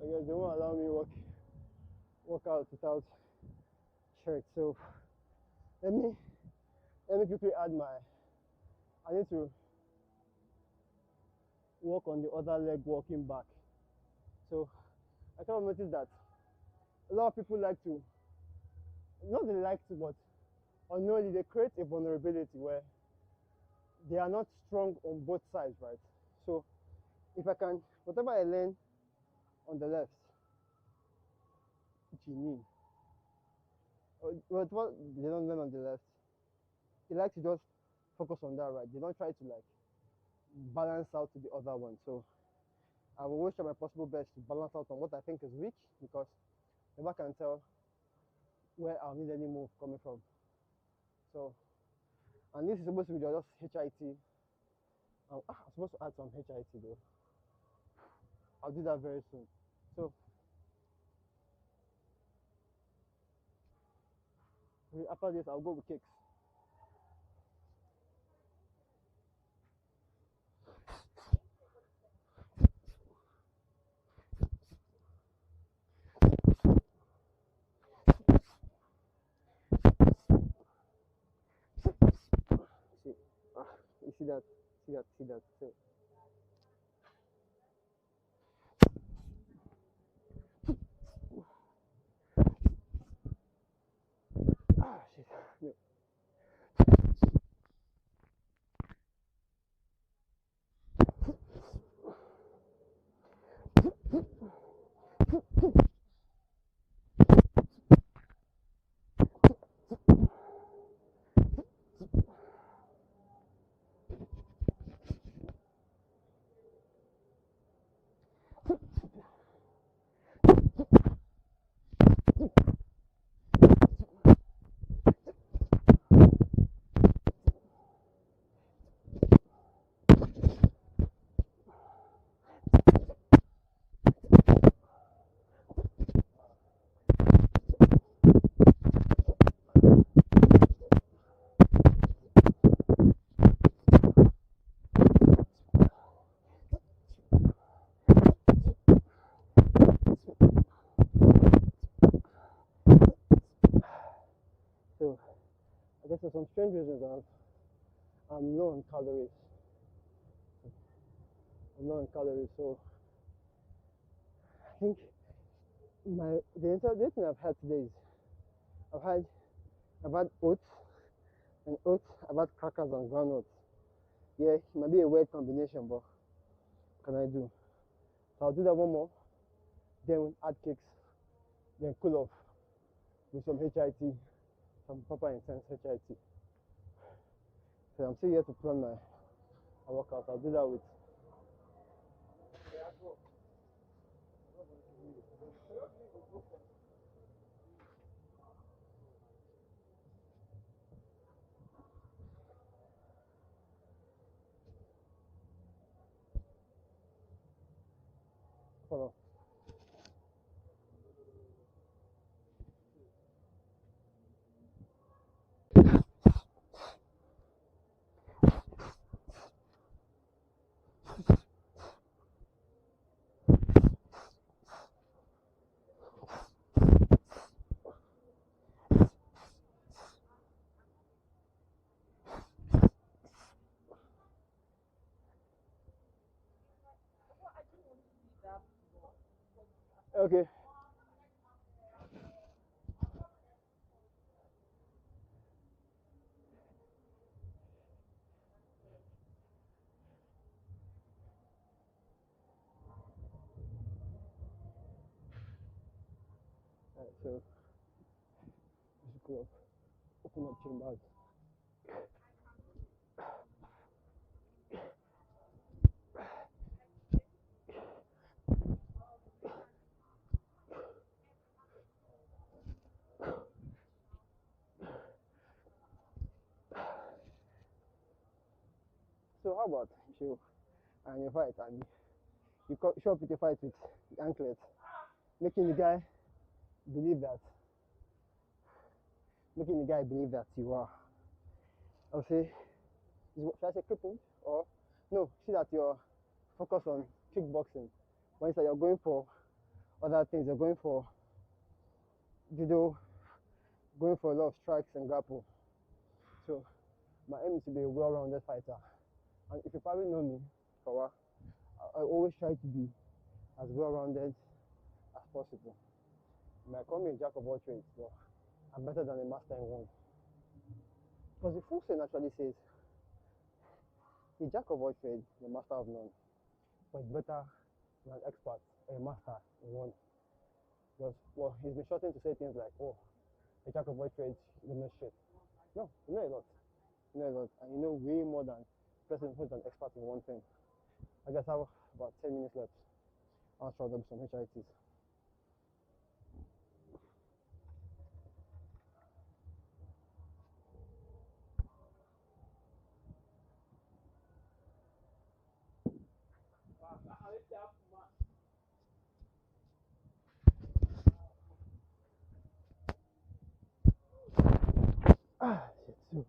I guess they won't allow me work out without shirt. So let me quickly add my. I need to work on the other leg walking back. So I kind of noticed that a lot of people like to, not they like to, but unknowingly they create a vulnerability where they are not strong on both sides, right? So if I can, whatever I learn on the left, which you need, what they don't learn on the left, they like to just focus on that, right? They don't try to like balance out to the other one. So I will always try my possible best to balance out on what I think is weak, because never can tell where I'll need any move coming from. So, and this is supposed to be just HIT. I'm supposed to add some HIT though. I'll do that very soon. So after this, I'll go with kicks. See, you see that? See that? So, shit. No. So I guess for some strange reasons, I'm low on calories. So I think the entire thing I've had today is I've had oats and oats. I've had crackers and groundnuts. Yeah, it might be a weird combination, but what can I do? So I'll do that one more, then add cakes, then cool off with some HIT, some proper intense HIT. So I'm still here to plan my workout. I'll do that with. Hold on. Okay. Alright, so just go up, open up chambers. So how about you and your fight, and you show up with your fight with the anklet, making the guy believe that you are, I'll say, should I say crippled, or no, see that you're focused on kickboxing, when instead you're going for other things. They're going for judo, going for a lot of strikes and grapple. So my aim is to be a well-rounded fighter. And if you probably know me for a while, I always try to be as well-rounded as possible. You might call me a jack of all trades, but I'm better than a master in one. Because the full saying actually says, a jack of all trades, a master of none. But it's better than an expert or a master in one. Because, well, he's been shortened to say things like, oh, a jack of all trades, you know shit. No, you know a lot. You know a lot. And you know way more than the person who's an expert in one thing. I guess I have about 10 minutes left. I'll try them some HITs. Ah, shit.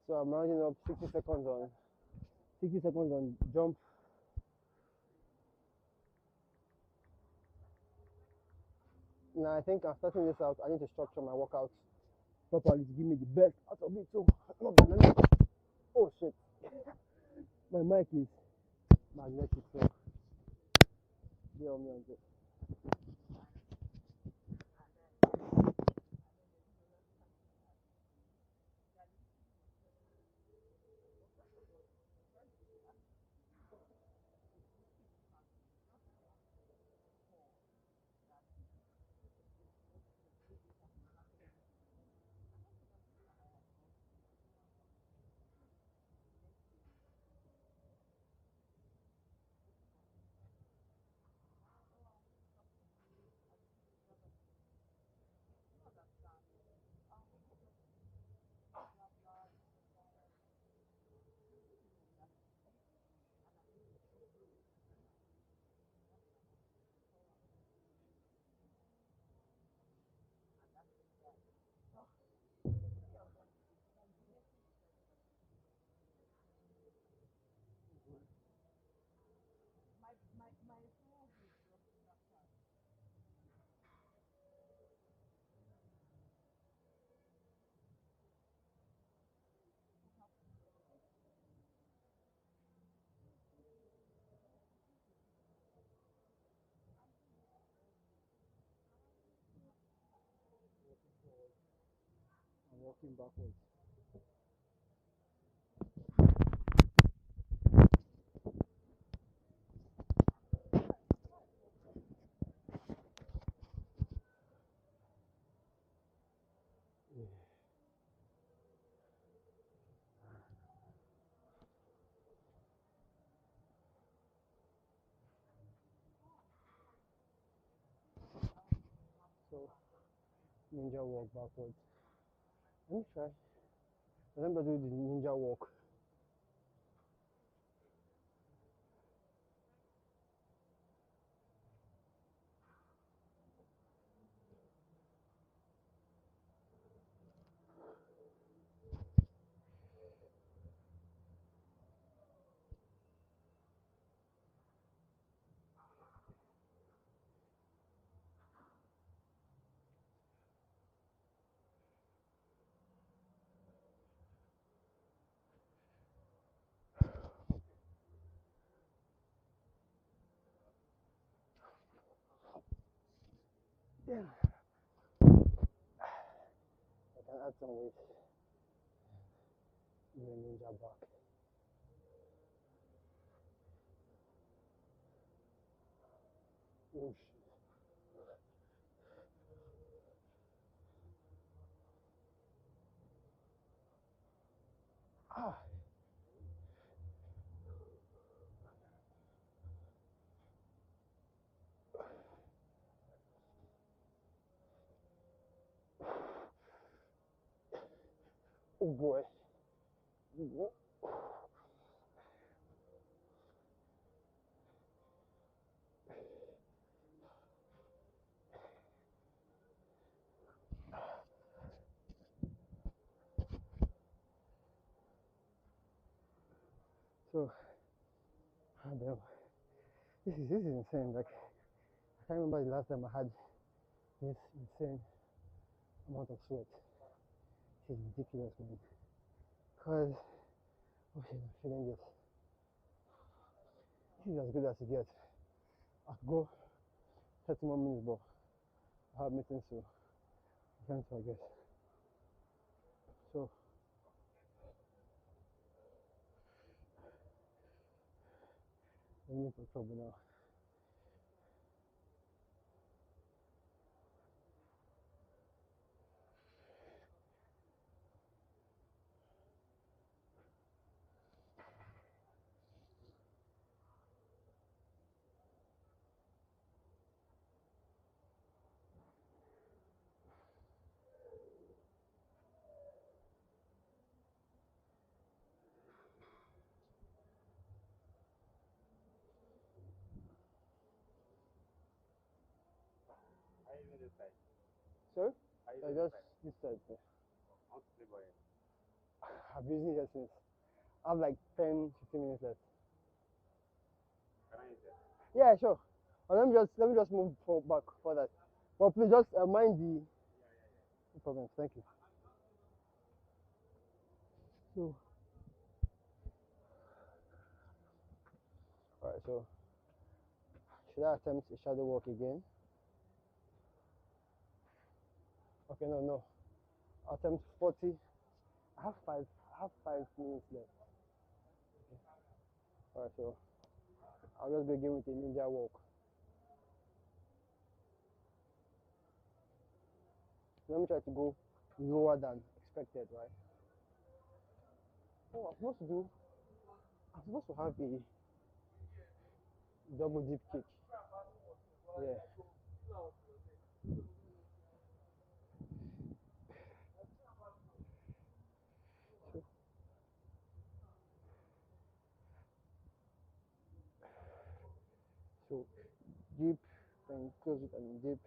So I'm rounding up 60 seconds on jump. Now I think I'm starting this out. I need to structure my workouts properly to give me the best out of it. So not banana. Oh shit. My mic is magnetic, so be on me on this. I'm walking backwards. So ninja walk backwards. Let me try. Remember to do the ninja walk. Yeah. I can add some weight. Do a ninja back. Oh shit. Ah. Oh boy. So, damn. This is insane. Like, I can't remember the last time I had this insane amount of sweat. It's ridiculous, man. Cause, oh shit, I'm feeling this. This is as good as it gets. I could go 30 more minutes, but I have meetings, so I can't, I guess. So, I'm in for trouble now. Sir? I just this side. I've been using it since. I have like 10, 15 minutes left. Yeah, sure. Let me just move back for that. But please just mind the no problem. Thank you. So, alright. So, should I attempt a shadow walk again? Okay, no. I'll attempt 40. I have 5 minutes left. Okay. Alright, so I'll just begin with a ninja walk. Let me try to go lower than expected, right? Oh, I'm supposed to have a double dip kick. Yeah. So dip, then close it and dip,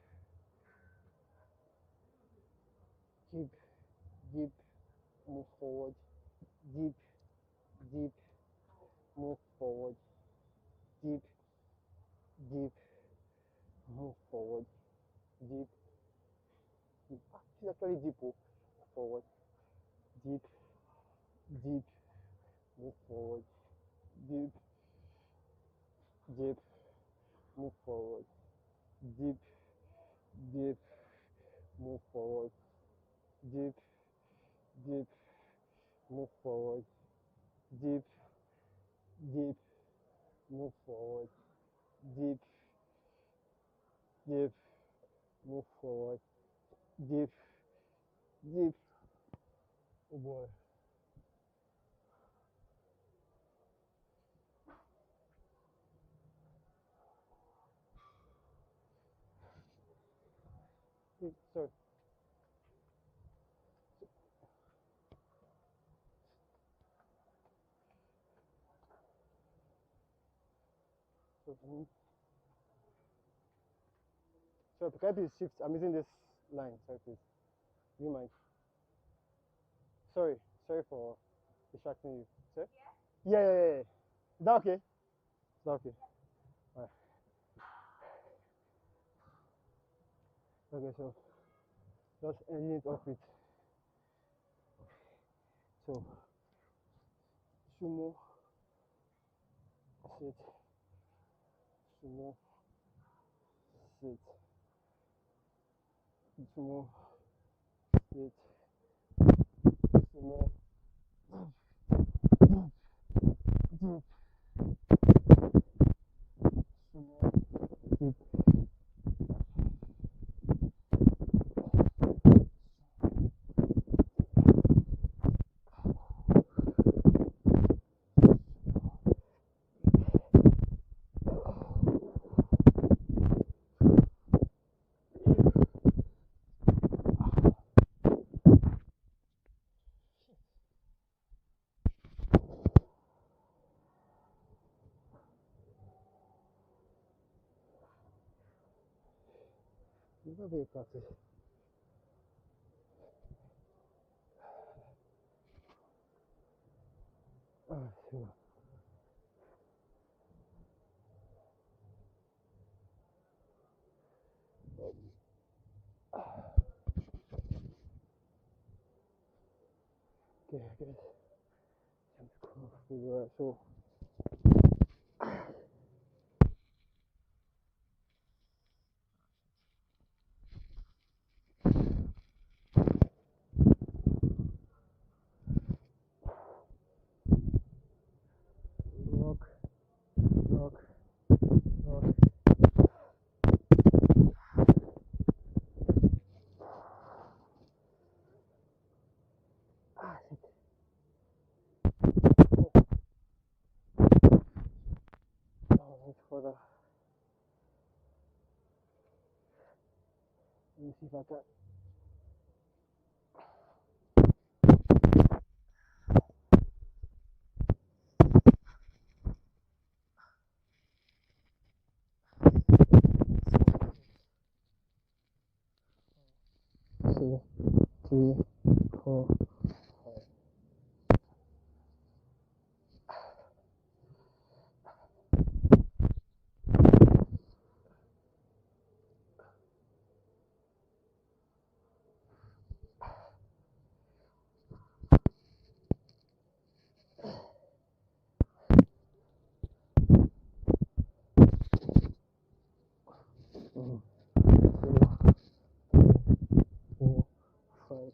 dip, move forward, dip, move forward, dip, move forward, dip. It's actually dip, forward, dip, move forward, dip, move forward, dip, move forward, dip, move forward, dip, move forward, dip, move forward, dip. Oh boy. Sorry. Sorry, can I please shift? I'm using this line. Sorry, please. Do you mind? Sorry for distracting you. Sir? Yeah. Is that okay? Is that okay? Alright. Okay, so just ending it off with so sumo sit, sumo sit, sumo sit, sumo dip, sumo dip. Never be a practice. Sure. Okay, I guess time to go figure out. So, rock, rock, rock. Shit. Oh, that's further. Let me see if I can. Two, three, four. Two, three, four, five.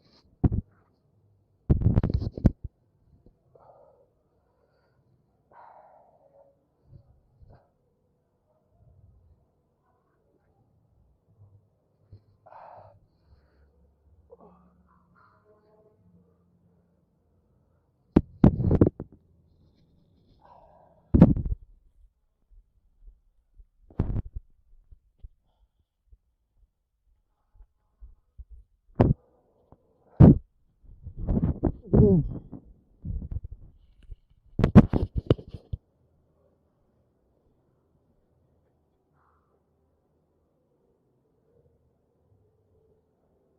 Good.